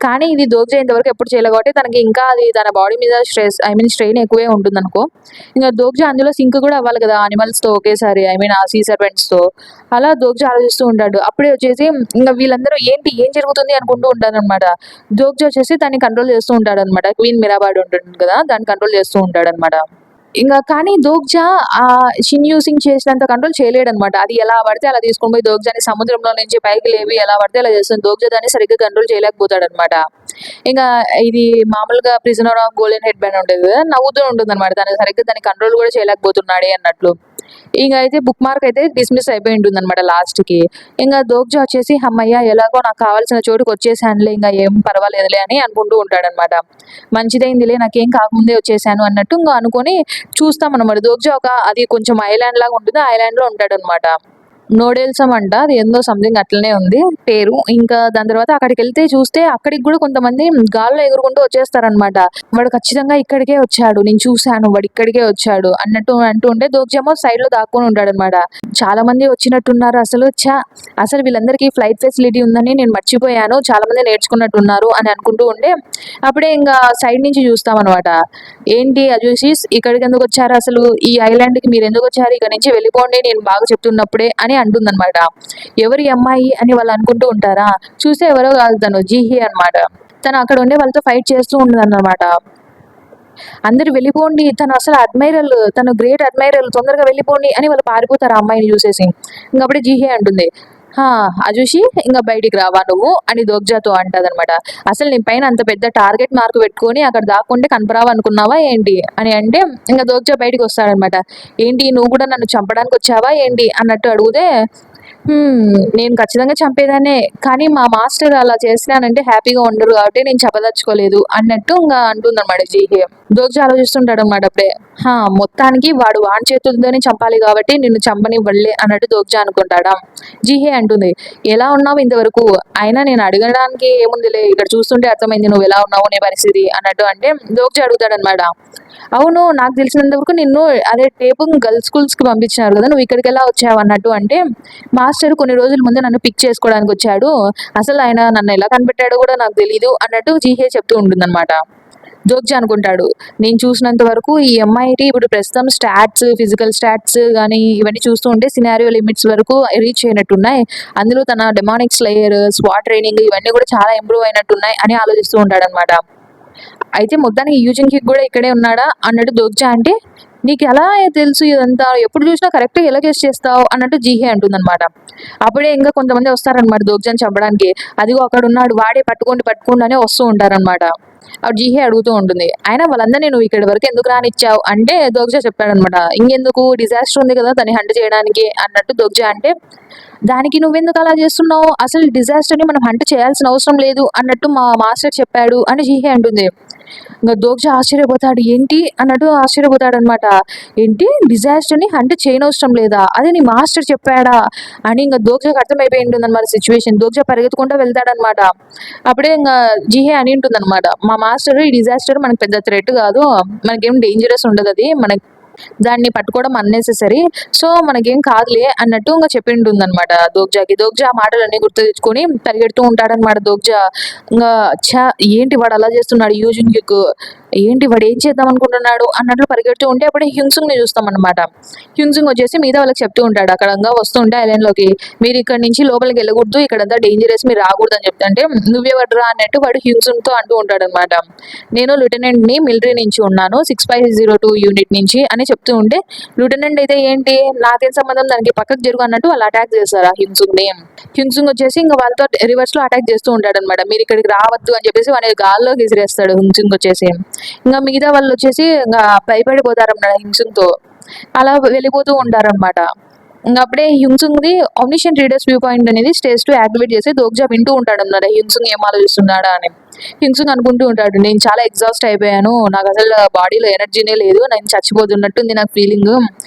కానీ ఇది దోగ్జా ఇంతవరకు ఎప్పుడు చేయలేదు కాబట్టి తనకి ఇంకా అది తన బాడీ మీద స్ట్రెయిన్ ఎక్కువే ఉంటుంది అనుకో. ఇంకా దోగ్జా అందులో సింక్ కూడా అవ్వాలి కదా అనిమల్స్ తో ఒకేసారి, ఆ సీ సర్పెంట్స్ తో. అలా దోగ్జా ఆలోచిస్తూ ఉంటాడు. అప్పుడే వచ్చేసి ఇంకా వీళ్ళందరూ ఏంటి ఏం జరుగుతుంది అనుకుంటూ ఉంటారు అనమాట. దోగ్జా వచ్చేసి దాన్ని కంట్రోల్ చేస్తూ ఉంటాడు అనమాట. క్వీన్ మిరాబాడ్ ఉంటుంది కదా, దాన్ని కంట్రోల్ చేస్తూ ఉంటాడు అనమాట. ఇంకా కానీ దోగ్జా ఆ షిన్ యూసింగ్ చేసినంత కంట్రోల్ చేయలేడనమాట. అది ఎలా పడితే అలా తీసుకొని పోయి దోగ్జాని సముద్రంలో నుంచి పైకి లేవి ఎలా పడితే అలా చేస్తుంది. దోగ్జా దాన్ని సరిగ్గా కంట్రోల్ చేయలేకపోతాడు అనమాట. ఇంకా ఇది మామూలుగా prisoner of golden head band ఉంటుంది కదా, నవ్వుతూ ఉంటుంది అనమాట, దాన్ని సరిగ్గా దాన్ని కంట్రోల్ కూడా చేయలేకపోతున్నాడే అన్నట్లు. ఇంకా అయితే బుక్ మార్క్ అయితే డిస్మిస్ అయిపోయి ఉంటుంది అనమాట లాస్ట్ కి. ఇంకా దోగ్జా వచ్చేసి అమ్మయ్య ఎలాగో నాకు కావాల్సిన చోటుకు వచ్చేసానులే, ఇంకా ఏం పర్వాలేదులే అని అనుకుంటూ ఉంటాడనమాట. మంచిదైందిలే నాకేం కాకముందే వచ్చేసాను అన్నట్టు ఇంకా అనుకొని చూస్తాం అనమాట. దోగ్జా అది కొంచెం ఐలాండ్ లాగా ఉంటుంది, ఐలాండ్ లో ఉంటాడు అనమాట. నోడెల్సమ్ అంట, అది ఏందో సంథింగ్ అట్లనే ఉంది పేరు. ఇంకా దాని తర్వాత అక్కడికి వెళ్తే చూస్తే అక్కడికి కూడా కొంతమంది గాల్లో ఎగురుకుంటూ వచ్చేస్తారనమాట. వాడు ఖచ్చితంగా ఇక్కడికే వచ్చాడు, నేను చూశాను వాడు ఇక్కడికే వచ్చాడు అన్నట్టు అంటూ ఉంటే దోగ్జామో సైడ్ లో దాక్కుని ఉంటాడు అనమాట. చాలా మంది వచ్చినట్టున్నారు అసలు వీళ్ళందరికీ ఫ్లైట్ ఫెసిలిటీ ఉందని నేను మర్చిపోయాను, చాలా మంది నేర్చుకున్నట్టున్నారు అని అనుకుంటూ ఉంటే అప్పుడే ఇంకా సైడ్ నుంచి చూస్తాం అనమాట. ఏంటి అజూసిస్ ఇక్కడికి ఎందుకు వచ్చారు, అసలు ఈ ఐలాండ్ కి మీరు ఎందుకు వచ్చారు, ఇక్కడ నుంచి వెళ్ళిపోండి నేను బాగా చెప్తున్నప్పుడే అని అంటుందన్నమాట. ఎవరి అమ్మాయి అని వాళ్ళు అనుకుంటూ ఉంటారా, చూస్తే ఎవరో కాదు, తను జీహే అన్నమాట. తను అక్కడ ఉండే వాళ్ళతో ఫైట్ చేస్తూ ఉందన్నమాట. అందరూ వెళ్ళిపోండి, తను అసలు అడ్మైరల్, తను గ్రేట్ అడ్మైరల్, తొందరగా వెళ్ళిపోండి అని వాళ్ళు పారిపోతారు ఆ అమ్మాయిని చూసేసి. ఇంకప్పుడే జీహే అంటుంది, హా అజుషి ఇంకా బయటికి రావా నువ్వు అని దోగ్జాతో అంటదనమాట. అసలు నీ పైన అంత పెద్ద టార్గెట్ మార్క్ పెట్టుకొని అక్కడ దాక్కుంటే కనపరావు అనుకున్నావా ఏంటి అని అంటే, ఇంకా దోగ్జా బయటికి వస్తాడనమాట. ఏంటి నువ్వు కూడా నన్ను చంపడానికి వచ్చావా ఏంటి అన్నట్టు అడిగితే, నేను ఖచ్చితంగా చంపేదాన్నే. కానీ మా మాస్టర్ అలా చేసినానంటే హ్యాపీగా ఉండరు కాబట్టి నేను చెప్పదలుచుకోలేదు అన్నట్టు ఇంకా అంటుందన్నమాట జీహే. దోగ్జా ఆలోచిస్తుంటాడు అనమాట అప్పుడే. మొత్తానికి వాడు వాని చేతులతోనే చంపాలి కాబట్టి నిన్ను చంపనివ్వలే అన్నట్టు దోగ్జా అనుకుంటాడా. జీహే అంటుంది, ఎలా ఉన్నావు ఇంతవరకు, అయినా నేను అడగడానికి ఏముందిలే, ఇక్కడ చూస్తుంటే అర్థమైంది నువ్వు ఎలా ఉన్నావు నీ పరిస్థితి అన్నట్టు అంటే దోగ్జా అడుగుతాడనమాట. అవును, నాకు తెలిసినంత వరకు నిన్ను అదే టేపు గర్ల్స్ స్కూల్స్ కి పంపించినారు కదా, నువ్వు ఇక్కడికి ఎలా వచ్చావు అన్నట్టు అంటే, మాస్టర్ కొన్ని రోజుల ముందు నన్ను పిక్ చేసుకోవడానికి వచ్చాడు, అసలు ఆయన నన్ను ఎలా కనిపెట్టాడో కూడా నాకు తెలీదు అన్నట్టు జీహే చెప్తూ ఉంటుందన్నమాట. దోగ్జా అనుకుంటాడు, నేను చూసినంత వరకు ఈ అమ్మాయి ఇప్పుడు ప్రస్తుతం స్టాట్స్, ఫిజికల్ స్టాట్స్ కానీ ఇవన్నీ చూస్తూ ఉంటే సినారియో లిమిట్స్ వరకు రీచ్ అయినట్టున్నాయి, అందులో తన డెమానిక్ స్లేయర్, స్వాట్ ట్రైనింగ్ ఇవన్నీ కూడా చాలా ఇంప్రూవ్ అయినట్టున్నాయి అని ఆలోచిస్తూ ఉంటాడనమాట. అయితే మొత్తానికి యూజింగ్ కిక్ కూడా ఇక్కడే ఉన్నాడా అన్నట్టు దోగ్జా అంటే, నీకు ఎలా తెలుసు ఇదంతా, ఎప్పుడు చూసినా కరెక్ట్గా ఎలా గెస్ చేస్తావు అన్నట్టు జీహే అంటుందన్నమాట. అప్పుడే ఇంకా కొంతమంది వస్తారనమాట దోగ్జాని చంపడానికి. అదిగో అక్కడ ఉన్నాడు, వాడే పట్టుకోండి పట్టుకోండి అని వస్తూ ఉంటారనమాట. అప్పుడు జీహే అడుగుతూ ఉంటుంది, అయినా వాళ్ళందరినీ నువ్వు ఇక్కడి వరకు ఎందుకు రానిచ్చావు అంటే దోగ్జా చెప్పాడనమాట. ఇంకెందుకు, డిజాస్టర్ ఉంది కదా దాన్ని హంట్ చేయడానికి అన్నట్టు దోగ్జా అంటే, దానికి నువ్వెందుకు అలా చేస్తున్నావు, అసలు డిజాస్టర్ని మనం హంట్ చేయాల్సిన అవసరం లేదు అన్నట్టు మా మాస్టర్ చెప్పాడు అని జీహే అంటుంది. ఇంకా దోగ్జా ఆశ్చర్యపోతాడు, ఏంటి అన్నట్టు ఆశ్చర్యపోతాడు అనమాట. ఏంటి, డిజాస్టర్ని హంట్ చేయనవసరం లేదా, అదే నీ మాస్టర్ చెప్పాడా అని ఇంకా దోగ్జాకి అర్థమైపోయి ఉంటుంది అనమాట సిచ్యువేషన్. దోగ్జా పరిగెత్తుకుంటూ వెళ్తాడనమాట. అప్పుడే ఇంకా జీహే అని ఉంటుంది అనమాట, మా మాస్టర్ ఈ డిజాస్టర్ మనకు పెద్ద థ్రెట్ కాదు, మనకేం డేంజరస్ ఉండదు, అది మనకి దాన్ని పట్టుకోవడం అన్నెసెసరీ, సో మనకేం కాదులే అన్నట్టు ఇంకా చెప్పింటుంది అనమాట దోగ్జాకి. దోగ్జా ఆ మాటలన్నీ గుర్తు తెచ్చుకొని పరిగెడుతూ ఉంటాడనమాట దోగ్జా. ఇంకా ఏంటి వాడు అలా చేస్తున్నాడు, యూజింగ్ యుక్ ఏంటి వాడు ఏం చేద్దాం అనుకుంటున్నాడు అన్నట్లు పరిగెడుతూ ఉంటే అప్పుడే హ్యూన్సుంగ్ ని చూస్తాం అనమాట. హ్యూన్సుంగ్ వచ్చేసి మిగతా వాళ్ళకి చెప్తూ ఉంటాడు, అక్కడ వస్తుంటే ఐలాండ్ లోకి, మీరు ఇక్కడ నుంచి లోపలికి వెళ్ళకూడదు, ఇక్కడంతా డేంజరస్, మీరు రాకూడదు అని చెప్తుంటే, నువ్వెవడ్రా అన్నట్టు వాడు హ్యూన్సుంగ్ తో అంటూ ఉంటాడు అనమాట. నేను లెఫ్టినెంట్ ని, మిలిటరీ నుంచి ఉన్నాను, 6502 యూనిట్ నుంచి అని చెప్తూ ఉంటే, లెఫ్టినెంట్ అయితే ఏంటి, నాకేం సంబంధం, దానికి పక్కకు జరుగు అన్నట్టు వాళ్ళు అటాక్ చేస్తారు ఆ హ్యూన్సుంగ్ ని. హ్యూన్సుంగ్ వచ్చేసి ఇంకా వాళ్ళతో రివర్స్ లో అటాక్ చేస్తూ ఉంటాడు అనమాట. మీరు ఇక్కడికి రావద్దు అని చెప్పేసి వాడిని గాల్లో విసిరేస్తాడు హ్యూన్సుంగ్ వచ్చేసి. ఇంకా మిగతా వాళ్ళు వచ్చేసి ఇంకా భయపడిపోతారు అన్నమాట హింసుంగ్ తో, అలా వెళ్ళిపోతూ ఉంటారన్నమాట. ఇంకా అప్పుడే హ్యూన్సుంగ్ ది ఆమ్నిషన్ రీడర్స్ వ్యూ పాయింట్ అనేది స్టేజ్ 2 యాక్టివేట్ చేసి దోగ్జా వింటూ ఉంటాడు అన్నమాట, హ్యూన్సుంగ్ ఏం ఆలోచిస్తున్నాడా అని. హ్యూన్సుంగ్ అనుకుంటూ ఉంటాడు, నేను చాలా ఎగ్జాస్ట్ అయిపోయాను, నాకు అసలు బాడీలో ఎనర్జీనే లేదు, నేను చచ్చిపోతున్నట్టుంది నాకు ఫీలింగ్,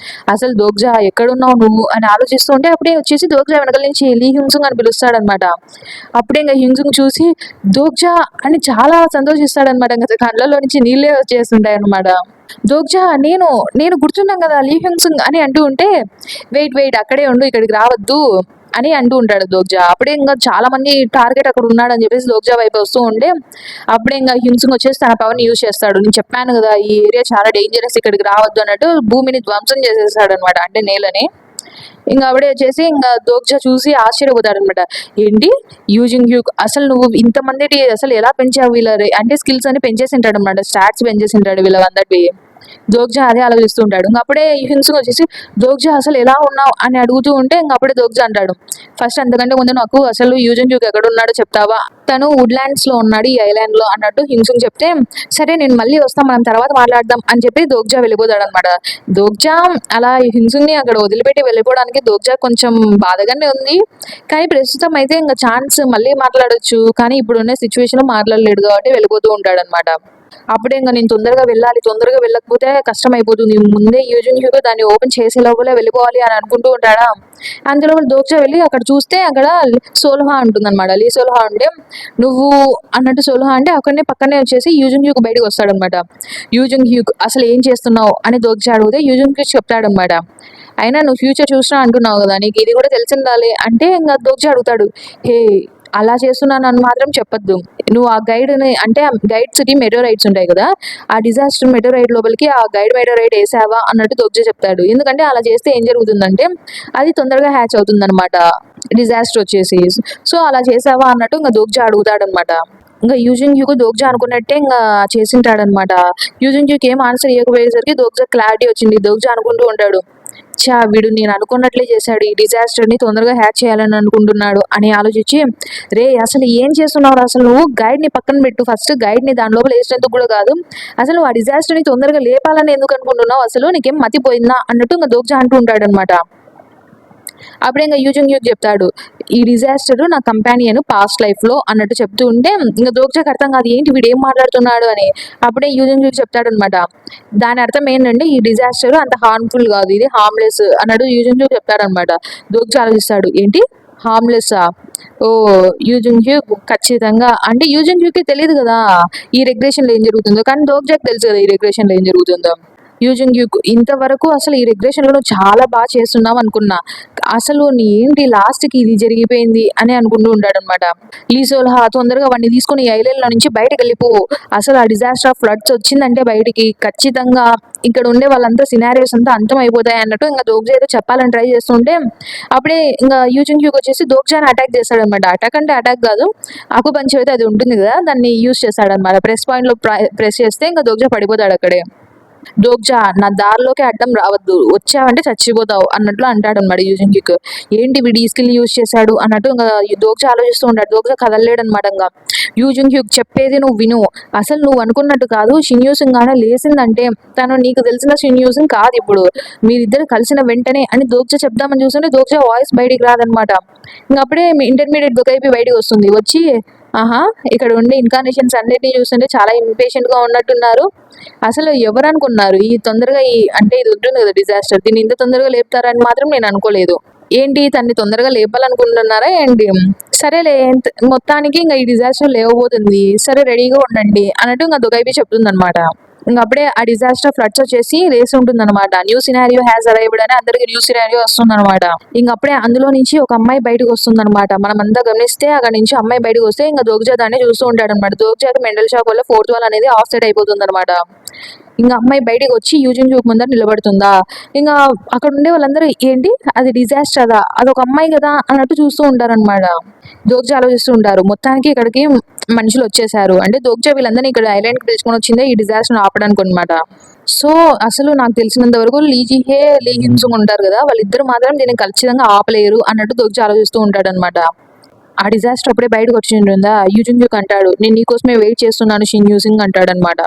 అసలు దోగ్జా ఎక్కడున్నావు నువ్వు అని ఆలోచిస్తూ ఉంటే అప్పుడే వచ్చేసి దోగ్జా వెనకాల నుంచి లీ హ్యూన్సుంగ్ అని పిలుస్తాడనమాట. అప్పుడే ఇంకా హ్యూన్సుంగ్ చూసి దోగ్జా అని చాలా సంతోషిస్తాడనమాట. ఇంకా కళ్ళలో నుంచి నీళ్ళే వచ్చేస్తుంటాయి అనమాట. దోగ్జా నేను నేను గుర్తున్నాం కదా లీ హ్యూన్సుంగ్ అని అంటూ ఉంటే, వెయిట్ అక్కడే ఉండు, ఇక్కడికి రావద్దు అని అంటూ ఉంటాడు దోగ్జా. అప్పుడే ఇంకా చాలా మంది టార్గెట్ అక్కడ ఉన్నాడు అని చెప్పేసి దోగ్జా వైపు వస్తూ ఉంటే అప్పుడే ఇంకా హ్యూన్సుంగ్ వచ్చేసి తన పవర్ ని యూజ్ చేస్తాడు. నేను చెప్పాను కదా ఈ ఏరియా చాలా డేంజరస్, ఇక్కడికి రావద్దు అన్నట్టు భూమిని ధ్వంసం చేసేస్తాడు అనమాట, అంటే నేలని. ఇంకా ఆవిడే వచ్చేసి ఇంకా దోగ్జా చూసి ఆశ్చర్యపోతాడు అనమాట. ఏంటి యూజింగ్ యూ, అసలు నువ్వు ఇంతమంది అసలు ఎలా పెంచావు వీళ్ళ అంటే స్కిల్స్ అని పెంచేసి ఉంటాడు అనమాట, స్టాట్స్ పెంచేసి ఉంటాడు వీళ్ళందరికీ. దోగ్జా అదే ఆలోచిస్తుంటాడు. ఇంక అప్పుడే హింసుకు వచ్చేసి దోగ్జా అసలు ఎలా ఉన్నావు అని అడుగుతూ ఉంటే ఇంక అప్పుడే దోగ్జా అంటాడు, ఫస్ట్ అంతకంటే ముందు నాకు అసలు యూజన్ యూక్ ఎక్కడ ఉన్నాడో చెప్తావా, తను వుడ్లాండ్స్ లో ఉన్నాడు ఈ ఐలాండ్ లో అన్నట్టు హింసుకు చెప్తే, సరే నేను మళ్ళీ వస్తాం మనం తర్వాత మాట్లాడదాం అని చెప్పి దోగ్జా వెళ్ళిపోతాడు అనమాట. దోగ్జా అలా హింసుని అక్కడ వదిలిపెట్టి వెళ్ళిపోవడానికి దోగ్జా కొంచెం బాధగానే ఉంది, కానీ ప్రస్తుతం అయితే ఇంకా ఛాన్స్ మళ్ళీ మాట్లాడొచ్చు, కానీ ఇప్పుడున్న సిచ్యువేషన్ లో మాట్లాడలేడు కాబట్టి వెళ్ళిపోతూ ఉంటాడు అనమాట. అప్పుడే ఇంకా నేను తొందరగా వెళ్ళాలి, తొందరగా వెళ్ళకపోతే కష్టం అయిపోతుంది, ముందే యూజన్ హ్యూగో దాన్ని ఓపెన్ చేసే లోపలే వెళ్ళిపోవాలి అని అనుకుంటూ ఉంటాడా. అందులో దోగ్జా వెళ్ళి అక్కడ చూస్తే అక్కడ సోల్హా ఉంటుంది అనమాట. లీ సోల్హా అంటే నువ్వు అన్నట్టు సోల్హా అంటే అక్కడనే పక్కనే వచ్చేసి యూజన్ హ్యూగ్ బయటకు వస్తాడనమాట. యూజన్ హ్యూగ్ అసలు ఏం చేస్తున్నావు అని దోగ్జా అడిగితే యూజన్ హ్యూగ్ చెప్తాడనమాట. అయినా నువ్వు ఫ్యూచర్ చూసినా అంటున్నావు కదా, నీకు ఇది కూడా తెలిసిందాలి అంటే ఇంకా దోగ్జా అడుగుతాడు, హే అలా చేస్తున్నానని మాత్రం చెప్పొద్దు. నువ్వు ఆ గైడ్‌ని అంటే ఆ గైడ్స్‌కి మెటోరైట్స్ ఉంటాయి కదా! ఆ డిజాస్టర్ మెటోరైట్ లోపలికి ఆ గైడ్ మెటోరైట్ ఏసావా అన్నట్టు దోగ్జ చెప్తాడు. ఎందుకంటే అలా చేస్తే ఏం జరుగుతుందంటే అది తొందరగా హ్యాచ్ అవుతుందనమాట. డిజాస్టర్ వచ్చేసి. సో, అలా చేసావా అన్నట్టు ఇంక దోగ్జ అడుగుతాడనమాట. ఇంక యూజింగ్‌యూకు దోగ్జ అనుకున్నట్టే ఇంగా చేసుంటాడనమాట. యూజింగ్‌యూకి ఏం ఆన్సర్ ఇయ్యకపోయేసరికి దోగ్జ క్లారిటీ వచ్చింది. దోగ్జ అనుకుంటూ ఉంటాడు. వీడు నేను అనుకున్నట్లే చేశాడు. ఈ డిజాస్టర్‌ని తొందరగా హ్యాక్ చేయాలని అనుకుంటున్నాడు అని ఆలోచించి, రేయ్! అసలు ఏం చేస్తున్నావురా అసలు నువ్వు? గైడ్‌ని పక్కన పెట్టు. ఫస్ట్ గైడ్‌ని దాని లోపల ఏసినందుకు కూడా కాదు. అసలు నువ్వు ఆ డిజాస్టర్‌ని తొందరగా లేపాలని ఎందుకు అనుకుంటున్నావు అసలు? నీకేం మతిపోయిందా? అన్నట్టు ఇంక దోగ్జ అంటూ ఉంటాడనమాట. అప్పుడే ఇంక యూజంగ్‌యూకి చెప్తాడు. ఈ డిజాస్టర్ నా కంపానియన్ పాస్ట్ లైఫ్‌లో అన్నట్టు చెప్తూ ఉంటే ఇంక దోగ్జాకి అర్థం కాదు. ఏంటి వీడు ఏం మాట్లాడుతున్నాడు అని. అప్పుడే యూజంగ్‌యూకి చెప్తాడనమాట. దాని అర్థం ఏంటంటే ఈ డిజాస్టర్ అంత హార్మ్‌ఫుల్ కాదు. ఇది హార్మ్‌లెస్ అన్నట్టు యూజంగ్‌యూ చెప్తాడనమాట. దోగ్జా ఆలోచిస్తాడు. ఏంటి హార్మ్‌లెస్సా? ఓహ్! యూజంగ్‌యూ ఖచ్చితంగా అంటే యూజంగ్‌యూకి తెలీదు కదా! ఈ రెగ్రెషన్‌లో ఏం జరుగుతుందో. కానీ దోగ్జాకి తెలుసు కదా! ఈ రెగ్రెషన్‌లో ఏం జరుగుతుందో. యూజింగ్ ఇంతవరకు అసలు ఈ రిగ్రెషన్‌లో నువ్వు చాలా చేస్తున్నావు అనుకున్నా. అసలు ఏంటి లాస్ట్‌కి ఇది జరిగిపోయింది అని అనుకుంటూ ఉంటాడనమాట. లీసోల్హా తొందరగా వాడిని తీసుకొని ఈ ఐలాండ్‌లో నుంచి బయటకెళ్ళిపో. అసలు ఆ డిజాస్టర్ ఆఫ్ ఫ్లడ్స్ వచ్చిందంటే బయటికి ఖచ్చితంగా ఇక్కడ ఉండే వాళ్ళంతా సినారియోస్ అంతా అంతమైపోతాయి అన్నట్టు ఇంక దోగ్జా ఏదో చెప్పాలని ట్రై చేస్తుంటే అప్పుడే ఇంక యూజింగ్‌యూకి వచ్చేసి దోగ్జాని అటాక్ చేస్తాడనమాట. అటాక్ అంటే అటాక్ కాదు. అకుపంచర్ అయితే అది ఉంటుంది కదా! దాన్ని యూజ్ చేస్తాడనమాట. ప్రెస్ పాయింట్‌లో ప్రెస్ చేస్తే ఇంక దోగ్జా పడిపోతాడు అక్కడే. దోగ్జా నా దారిలోకి అడ్డం రావద్దు వచ్చావంటే చచ్చిపోతావు అన్నట్లు అంటాడనమాట యూజింగ్‌కి. ఏంటి వీడు ఈ స్కిల్ యూజ్ చేశాడు అన్నట్టు ఇంకా దోగ్జా ఆలోచిస్తూ ఉంటాడు. దోగ్జా కదలలేడనమాట. ఇంకా యూజింగ్‌కి చెప్పేది నువ్వు విను. అసలు నువ్వు అనుకున్నట్టు కాదు. షిన్యూసింగ్ గానే లేసిందంటే తను నీకు తెలిసిన షిన్యూసింగ్ కాదు ఇప్పుడు. మీరిద్దరు కలిసిన వెంటనే అని దోగ్జా చెప్దామని చూస్తుంటే దోగ్జా వాయిస్ బయటికి రాదనమాట. ఇంక అప్పుడే ఇంటర్మీడియట్ దొకైపి బయటికి వస్తుంది. వచ్చి ఆహా! ఇక్కడ ఉండే ఇన్కార్నేషన్స్ అన్నిటిని చూస్తుంటే చాలా ఇంపేషెంట్‌గా ఉన్నట్టున్నారు. అసలు ఎవరనుకున్నారు ఈ తొందరగా అంటే ఇది ఉంటుంది కదా డిజాస్టర్. దీన్ని ఇంత తొందరగా లేపుతారని మాత్రం నేను అనుకోలేదు. ఏంటి తనని తొందరగా లేపాలనుకుంటున్నారా ఏంటి? సరేలే మొత్తానికి ఇంక ఈ డిజాస్టర్ లేవబోతుంది. సరే రెడీగా ఉండండి అన్నట్టు ఇంక దొగైపి చెప్తుందనమాట. ఇంక అప్పుడే ఆ డిజాస్టర్ ఫ్లడ్స్ వచ్చేసి రేస్ ఉంటుందన్నమాట. న్యూ సినారియో హ్యాస్ అరైవ్డ్ అని అందరికి న్యూ సినారియో వస్తుందన్నమాట. ఇంక అప్పుడే అందులో నుంచి ఒక అమ్మాయి బయటకు వస్తుందన్నమాట. మనం అంతా గమనిస్తే అక్కడ నుంచి అమ్మాయి బయటకు వస్తే ఇంకా దోగ్జా దాన్ని చూస్తూ ఉంటాడన్నమాట. దోగ్జాకి మెంటల్ షాక్ వల్ల ఫోర్త్ వాల్ అనేది ఆఫ్ సెట్ అయిపోతుందన్నమాట. ఇంకా అమ్మాయి బయటకు వచ్చి యూజింగ్ ముందర నిలబడుతుందా. ఇంకా అక్కడ ఉండే వాళ్ళందరూ ఏంటి అది డిజాస్టర్ అదా అదొక అమ్మాయి కదా అన్నట్టు చూస్తూ ఉంటారనమాట. దోగ్జా ఆలోచిస్తూ ఉంటారు. మొత్తానికి ఇక్కడికి మనుషులు వచ్చేసారు అంటే దోగ్జా వీళ్ళందరినీ ఇక్కడ ఐలాండ్కి పిలుచుకొని వచ్చిందే ఈ డిజాస్టర్ ఆపడానికి అనమాట. సో అసలు నాకు తెలిసినంత వరకు లీజిహే లీ హిన్సుంగ్ ఉంటారు కదా వాళ్ళిద్దరు మాత్రం దీన్ని ఖచ్చితంగా ఆపలేరు అన్నట్టు దోగ్జా ఆలోచిస్తూ ఉంటాడు అనమాట. ఆ డిజాస్టర్ అప్పుడే బయటకు వచ్చి ఉంటుందా యూజింగ్యూక్ అంటాడు. నేను నీకోసమే వెయిట్ చేస్తున్నాను షిన్ యూసింగ్ అంటాడనమాట.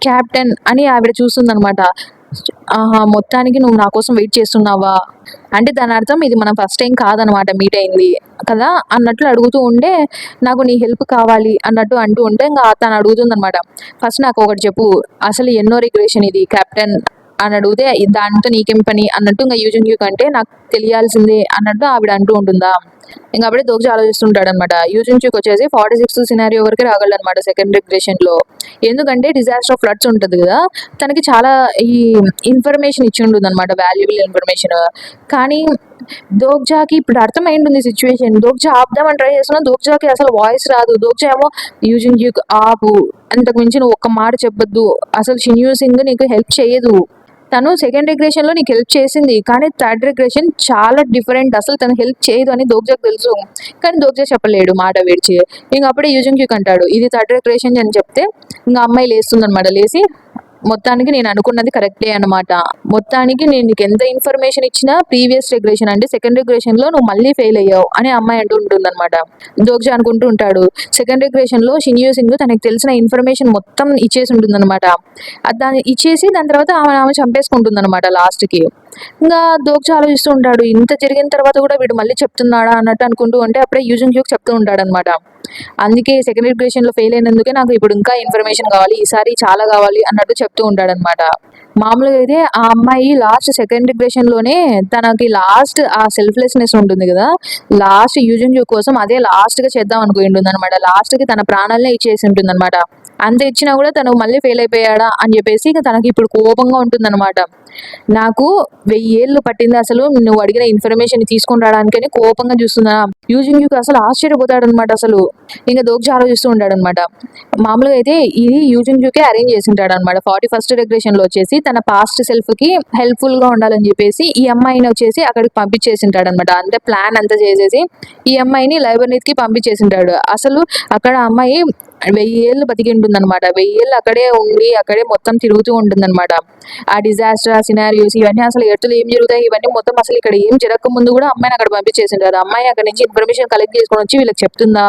క్యాప్టెన్ అని ఆవిడ చూస్తుందనమాట. ఆహా! మొత్తానికి నువ్వు నా కోసం వెయిట్ చేస్తున్నావా? అంటే దాని అర్థం ఇది మనం ఫస్ట్ టైం కాదనమాట మీట్ అయింది కదా! అన్నట్లు అడుగుతూ ఉంటే నాకు నీ హెల్ప్ కావాలి అన్నట్టు అంటూ ఉంటే ఇంక తను అడుగుతుందనమాట. ఫస్ట్ నాకు ఒకటి చెప్పు. అసలు ఎన్నో రిగ్రెషన్ ఇది కెప్టెన్ అని అడిగితే దాంతో నీకేం పని అన్నట్టు ఇంకా యూజింగ్యూక్ అంటే నాకు తెలియాల్సిందే అన్నట్టు ఆవిడ అంటూ ఉంటుందా. ఇంక అప్పుడే దోగ్జా ఆలోచిస్తుంటాడనమాట. యూజింగ్యూక్ వచ్చేసి 46th సినారియో వరకే రాగలడనమాట సెకండ్ రిగ్రెషన్‌లో. ఎందుకంటే డిజాస్టర్ ఆఫ్ ఫ్లడ్స్ ఉంటది కదా! తనకి చాలా ఈ ఇన్ఫర్మేషన్ ఇచ్చి ఉంటుందన్నమాట. Valuable information. కానీ దోగ్జాకి ఇప్పుడు అర్థమైంటుంది సిచ్యువేషన్. దోగ్జా ఆపుదామని ట్రై చేస్తున్నా దోగ్జాకి అసలు వాయిస్ రాదు. దోగ్జా ఏమో యూజింగ్యూక్ ఆపు. అంతకు మించి నువ్వు ఒక్క మాట చెప్పొద్దు. అసలు షిన్యూ సింగ్ నీకు హెల్ప్ చేయదు. తను సెకండ్ రిగ్రెషన్‌లో నీకు హెల్ప్ చేసింది. కానీ థర్డ్ రిగ్రెషన్ చాలా డిఫరెంట్. అసలు తను హెల్ప్ చేయదు అని దోగ్జాకి తెలుసు. కానీ దోగ్జా చెప్పలేడు మాట విడిచి. ఇంక అప్పుడే యూజింగ్యూక్ అంటాడు. ఇది థర్డ్ రిగ్రెషన్ అని చెప్తే ఇంక అమ్మాయి లేస్తుందనమాట. లేసి మొత్తానికి నేను అనుకున్నది కరెక్టే అనమాట. మొత్తానికి నేను నీకు ఎంత ఇన్ఫర్మేషన్ ఇచ్చినా ప్రీవియస్ రిగ్రెషన్ అంటే సెకండ్ రిగ్రెషన్‌లో నువ్వు మళ్ళీ ఫెయిల్ అయ్యావు అని అమ్మాయి అంటూ ఉంటుందన్నమాట. దోగ్జా అనుకుంటూ ఉంటాడు. సెకండ్ రిగ్రెషన్‌లో షిన్యూ సింగ్ తనకు తెలిసిన ఇన్ఫర్మేషన్ మొత్తం ఇచ్చేసి ఉంటుందన్నమాట. దాన్ని ఇచ్చేసి దాని తర్వాత ఆమె చంపేసుకుంటుందన్నమాట లాస్ట్‌కి. ఇంకా దోగ్జా ఆలోచిస్తూ ఉంటాడు. ఇంత జరిగిన తర్వాత కూడా వీడు మళ్ళీ చెప్తున్నాడా అన్నట్టు అనుకుంటూ ఉంటే అప్పుడే యూజింగ్యూక్ చెప్తూ ఉంటాడనమాట. అందుకే సెకండ్ రిగ్రెషన్‌లో ఫెయిల్ అయినందుకే నాకు ఇప్పుడు ఇంకా ఇన్ఫర్మేషన్ కావాలి. ఈసారి చాలా కావాలి అన్నట్టు చెప్తూ ఉంటాడనమాట. మామూలుగా అయితే ఆ అమ్మాయి లాస్ట్ సెకండ్ రిగ్రెషన్‌లోనే తనకి లాస్ట్ ఆ సెల్ఫ్‌లెస్‌నెస్ ఉంటుంది కదా! లాస్ట్ యూజింగ్యూక్ కోసం అదే లాస్ట్‌గా చేద్దాం అనుకుంటుందనమాట. లాస్ట్‌కి తన ప్రాణాలనే ఇచ్చేసి ఉంటుందనమాట. అంత ఇచ్చినా కూడా తను మళ్ళీ ఫెయిల్ అయిపోయాడా అని చెప్పేసి ఇక తనకి ఇప్పుడు కోపంగా ఉంటుందన్నమాట. నాకు 1000 ఏళ్ళు పట్టింది అసలు నువ్వు అడిగిన ఇన్ఫర్మేషన్ తీసుకొని రావడానికని కోపంగా చూస్తున్నా. యూజింగ్‌కి అసలు ఆశ్చర్యపోతాడనమాట అసలు. ఇంక దోగ్జా ఆలోచిస్తూ ఉంటాడనమాట. మామూలుగా అయితే ఇది యూజింగ్‌కే అరేంజ్ చేసుంటాడనమాట. 41st రెగ్రెషన్‌లో వచ్చేసి తన పాస్ట్ సెల్ఫ్‌కి హెల్ప్‌ఫుల్‌గా ఉండాలని చెప్పేసి ఈ అమ్మాయిని వచ్చేసి అక్కడికి పంపించేసింటాడనమాట. అంటే ప్లాన్ అంతా చేసేసి ఈ అమ్మాయిని లైబర్‌నీత్‌కి పంపించేసింటాడు. అసలు అక్కడ అమ్మాయి 1000 ఏళ్ళు బతికి ఉంటుందన్నమాట. 1000 ఏళ్ళు అక్కడే ఉండి అక్కడే మొత్తం తిరుగుతూ ఉంటుందన్నమాట. ఆ డిజాస్టర్, ఆ సినారియోస్ ఇవన్నీ అసలు ఎర్త్‌లో ఏం జరుగుతాయి ఇవన్నీ మొత్తం అసలు ఇక్కడ ఏం జరగక ముందు కూడా అమ్మాయిని అక్కడ పంపించేసింటారు. అమ్మాయి అక్కడి నుంచి ఇన్ఫర్మేషన్ కలెక్ట్ చేసుకొని వచ్చి వీళ్ళకి చెప్తుందా.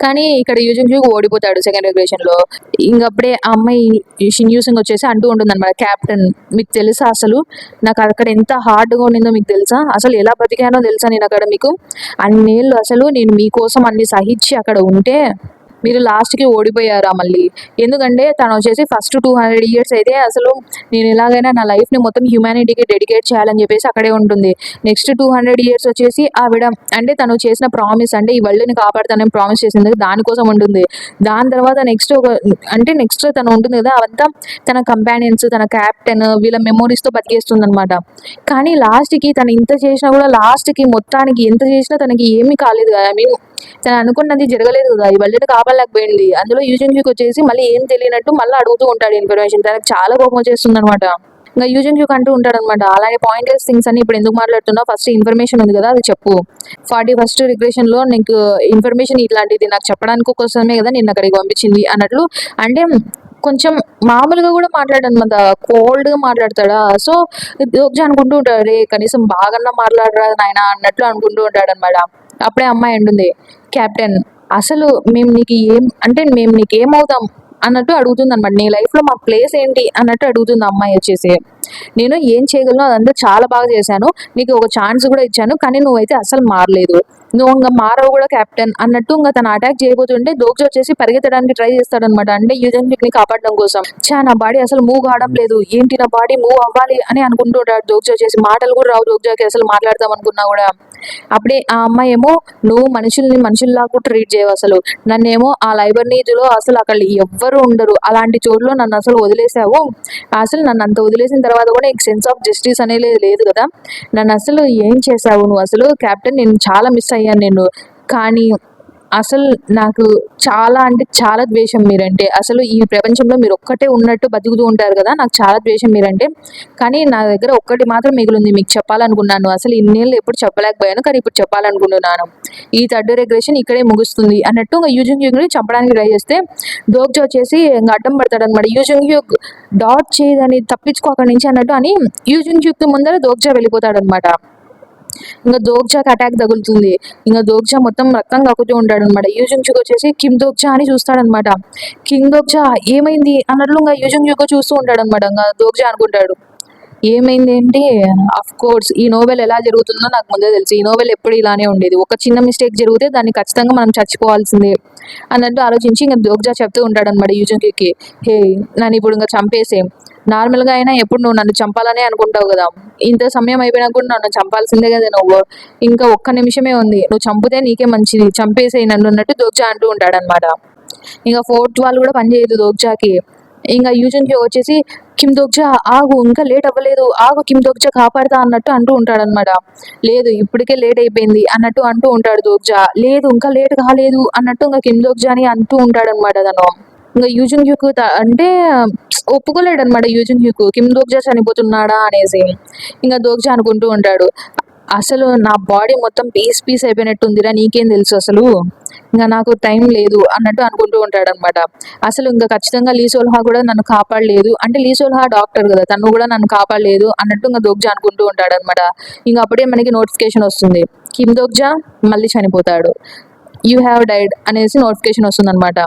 కానీ ఇక్కడ యూజింగ్ ఓడిపోతాడు సెకండ్ రెగ్యులేషన్ లో. ఇంకప్పుడే ఆ అమ్మాయి యూసింగ్ వచ్చేసి అంటూ ఉంటుంది అనమాట, క్యాప్టెన్ మీకు తెలుసా అసలు నాకు అక్కడ ఎంత హార్డ్గా ఉండిందో మీకు తెలుసా, అసలు ఎలా బతికానో తెలుసా నేను అక్కడ, మీకు అన్నేళ్ళు అసలు నేను మీకోసం అన్ని సహించి అక్కడ ఉంటే మీరు లాస్ట్కి ఓడిపోయారా మళ్ళీ. ఎందుకంటే తను వచ్చేసి ఫస్ట్ 200 ఇయర్స్ అయితే అసలు నేను ఎలాగైనా నా లైఫ్ని మొత్తం హ్యూమానిటీకి డెడికేట్ చేయాలని చెప్పేసి అక్కడే ఉంటుంది. నెక్స్ట్ 200 ఇయర్స్ వచ్చేసి ఆవిడ అంటే తను చేసిన ప్రామిస్, అంటే ఈ వరల్డ్ని కాపాడుతానని ప్రామిస్ చేసింది దానికోసం ఉంటుంది. దాని తర్వాత నెక్స్ట్ తను ఉంటుంది కదా, అవంతా తన కంపానియన్స్, తన క్యాప్టెన్ వీళ్ళ మెమోరీస్తో బతికేస్తుంది అనమాట. కానీ లాస్ట్కి తను ఇంత చేసినా కూడా లాస్ట్కి మొత్తానికి ఎంత చేసినా తనకి ఏమీ కాలేదు కదా. ఐ మీన్ తను అనుకున్నది జరగలేదు కదా, ఈ వరల్డ్ని కాపాడలేకపోయింది. అందులో యూజన్కి వచ్చేసి మళ్ళీ ఏం తెలియనట్టు మళ్ళీ అడుగుతూ ఉంటాడు ఇన్ఫర్మేషన్. తనకు చాలా కోపం వచ్చేస్తుంది అనమాట. ఇంకా యూజన్ క్యూక్ అంటూ ఉంటాడనమాట, అలాగే పాయింట్లెస్ థింగ్స్ అని ఇప్పుడు ఎందుకు మాట్లాడుతున్నావు, ఫస్ట్ ఇన్ఫర్మేషన్ ఉంది కదా అది చెప్పు. 41st రెగ్రెషన్లో నీకు ఇన్ఫర్మేషన్ ఇట్లాంటిది నాకు చెప్పడానికి కోసమే కదా నిన్ను అక్కడికి పంపించింది అన్నట్లు. అంటే కొంచెం మామూలుగా కూడా మాట్లాడనమాట, కోల్డ్గా మాట్లాడతాడా. సో దోగ్జా అనుకుంటూ ఉంటాడు, రే కనీసం బాగా మాట్లాడరా నాయన అన్నట్లు అనుకుంటూ ఉంటాడు అనమాట. అప్పుడే అమ్మాయి అంటుంది, క్యాప్టెన్ అసలు మేము నీకు ఏమవుతాం అన్నట్టు అడుగుతుంది అనమాట. నీ లైఫ్లో మా ప్లేస్ ఏంటి అన్నట్టు అడుగుతుంది అమ్మాయి వచ్చేసి. నేను ఏం చేయగలను అదంతా చాలా బాగా చేశాను, నీకు ఒక ఛాన్స్ కూడా ఇచ్చాను, కానీ నువ్వైతే అసలు మారలేదు, నువ్వు ఇంకా మారవు కూడా క్యాప్టెన్ అన్నట్టు ఇంకా తను అటాక్ చేయబోతుంటే దోగ్జా వచ్చేసి పరిగెత్తడానికి ట్రై చేస్తాడనమాట. అంటే యూజన్కి కాపాడడం కోసం. నా బాడీ అసలు మూవ్ కావడం లేదు, ఏంటి నా బాడీ మూవ్ అవ్వాలి అని అనుకుంటూ ఉంటాడు దోగ్జా వచ్చేసి. మాటలు కూడా రావు దోగ్జాకి అసలు మాట్లాడదాం అనుకున్నా కూడా. అప్పుడే ఆ అమ్మాయి ఏమో, నువ్వు మనుషుల్లాగా ట్రీట్ చేయవు అసలు, నన్నేమో ఆ లైబ్రరీలో అసలు అక్కడ ఎవ్వరు ఉండరు అలాంటి చోట్ల నన్ను అసలు వదిలేసావు, అసలు నన్ను అంత వదిలేసిన తర్వాత కూడా నీకు సెన్స్ ఆఫ్ జస్టిస్ అనేది లేదు కదా, నన్ను అసలు ఏం చేసావు నువ్వు అసలు క్యాప్టెన్, నేను చాలా మిస్ అయ్యాను నేను. కానీ అసలు నాకు చాలా అంటే చాలా ద్వేషం మీరంటే, అసలు ఈ ప్రపంచంలో మీరు ఒక్కటే ఉన్నట్టు బతుకుతూ ఉంటారు కదా, నాకు చాలా ద్వేషం మీరంటే. కానీ నా దగ్గర ఒక్కటి మాత్రం మిగిలింది, మీకు చెప్పాలనుకున్నాను, అసలు ఇన్నేళ్ళు ఎప్పుడు చెప్పలేకపోయాను కానీ ఇప్పుడు చెప్పాలనుకుంటున్నాను. ఈ థర్డ్ రెగ్రెషన్ ఇక్కడే ముగుస్తుంది అన్నట్టు ఇంకా యూజన్ హ్యూగ్ని చంపడానికి ట్రై చేస్తే దోగ్జా వచ్చేసి ఇంకా అడ్డం పడతాడు అనమాట. యూజన్ హ్యూగ్ డాట్ చేయదని తప్పించుకో అక్కడి నుంచి అన్నట్టు అని యూజన్ హ్యూగ్ ముందర దోగ్జా వెళ్ళిపోతాడు అనమాట. ఇంకా దోగ్జాకి అటాక్ తగులుతుంది. ఇంకా దోగ్జా మొత్తం రక్తం కక్కుతూ ఉంటాడు అనమాట. యూజంగ్ వచ్చేసి కిమ్ దోగ్జా అని చూస్తాడనమాట. కింగ్ దోగ్జా ఏమైంది అన్నట్లు ఇంకా యూజంగ్ చూస్తూ ఉంటాడు అనమాట. ఇంకా దోగ్జా అనుకుంటాడు, ఏమైంది ఏంటి, అఫ్ కోర్స్ ఈ నోవెల్ ఎలా జరుగుతుందో నాకు ముందే తెలుసు, ఈ నోవెల్ ఎప్పుడు ఇలానే ఉండేది, ఒక చిన్న మిస్టేక్ జరిగితే దాన్ని ఖచ్చితంగా మనం చచ్చిపోవాల్సిందే అన్నట్టు ఆలోచించి ఇంకా దోగ్జా చెప్తూ ఉంటాడు అనమాట యూజంగ్కి. హే నన్ను ఇప్పుడు ఇంకా చంపేసే, నార్మల్గా అయినా ఎప్పుడు నువ్వు నన్ను చంపాలనే అనుకుంటావు కదా, ఇంత సమయం అయిపోయినా కూడా నన్ను చంపాల్సిందే కదా నువ్వు, ఇంకా ఒక్క నిమిషమే ఉంది, నువ్వు చంపితే నీకే మంచిది, చంపేసేయి నన్ను అన్నట్టు దోగ్జా అంటూ ఉంటాడనమాట. ఇంకా ఫోర్త్ వాళ్ళు కూడా పనిచేయదు దోగ్జాకి. ఇంకా యూజన్కి వచ్చేసి కిమ్ దోగ్జా ఆగు, ఇంకా లేట్ అవ్వలేదు, ఆగు కిమ్ దోగ్జా కాపాడుతా అన్నట్టు అంటూ ఉంటాడనమాట. లేదు ఇప్పటికే లేట్ అయిపోయింది అన్నట్టు అంటూ ఉంటాడు దోగ్జా. లేదు ఇంకా లేట్ కాలేదు అన్నట్టు ఇంకా కిమ్ దోగ్జాని అంటూ ఉంటాడనమాట తను. ఇంకా యూజన్ హ్యూక్ అంటే ఒప్పుకోలేడు అనమాట యూజన్ హ్యూక్, కిమ్ దోగ్జా చనిపోతున్నాడా అనేసి. ఇంకా దోగ్జా అనుకుంటూ ఉంటాడు, అసలు నా బాడీ మొత్తం పీస్ అయిపోయినట్టుందిరా, నీకేం తెలుసు అసలు, ఇంకా నాకు టైం లేదు అన్నట్టు అనుకుంటూ ఉంటాడు అనమాట. అసలు ఇంకా ఖచ్చితంగా లీ సోల్హా కూడా నన్ను కాపాడలేదు, అంటే లీ సోల్హా డాక్టర్ కదా తను కూడా నన్ను కాపాడలేదు అన్నట్టు ఇంకా దోగ్జా అనుకుంటూ ఉంటాడు అనమాట. ఇంకా అప్పుడే మనకి నోటిఫికేషన్ వస్తుంది, కిమ్ దోగ్జా మళ్ళీ చనిపోతాడు, యూ హ్యావ్ డైడ్ అనేసి నోటిఫికేషన్ వస్తుంది అనమాట.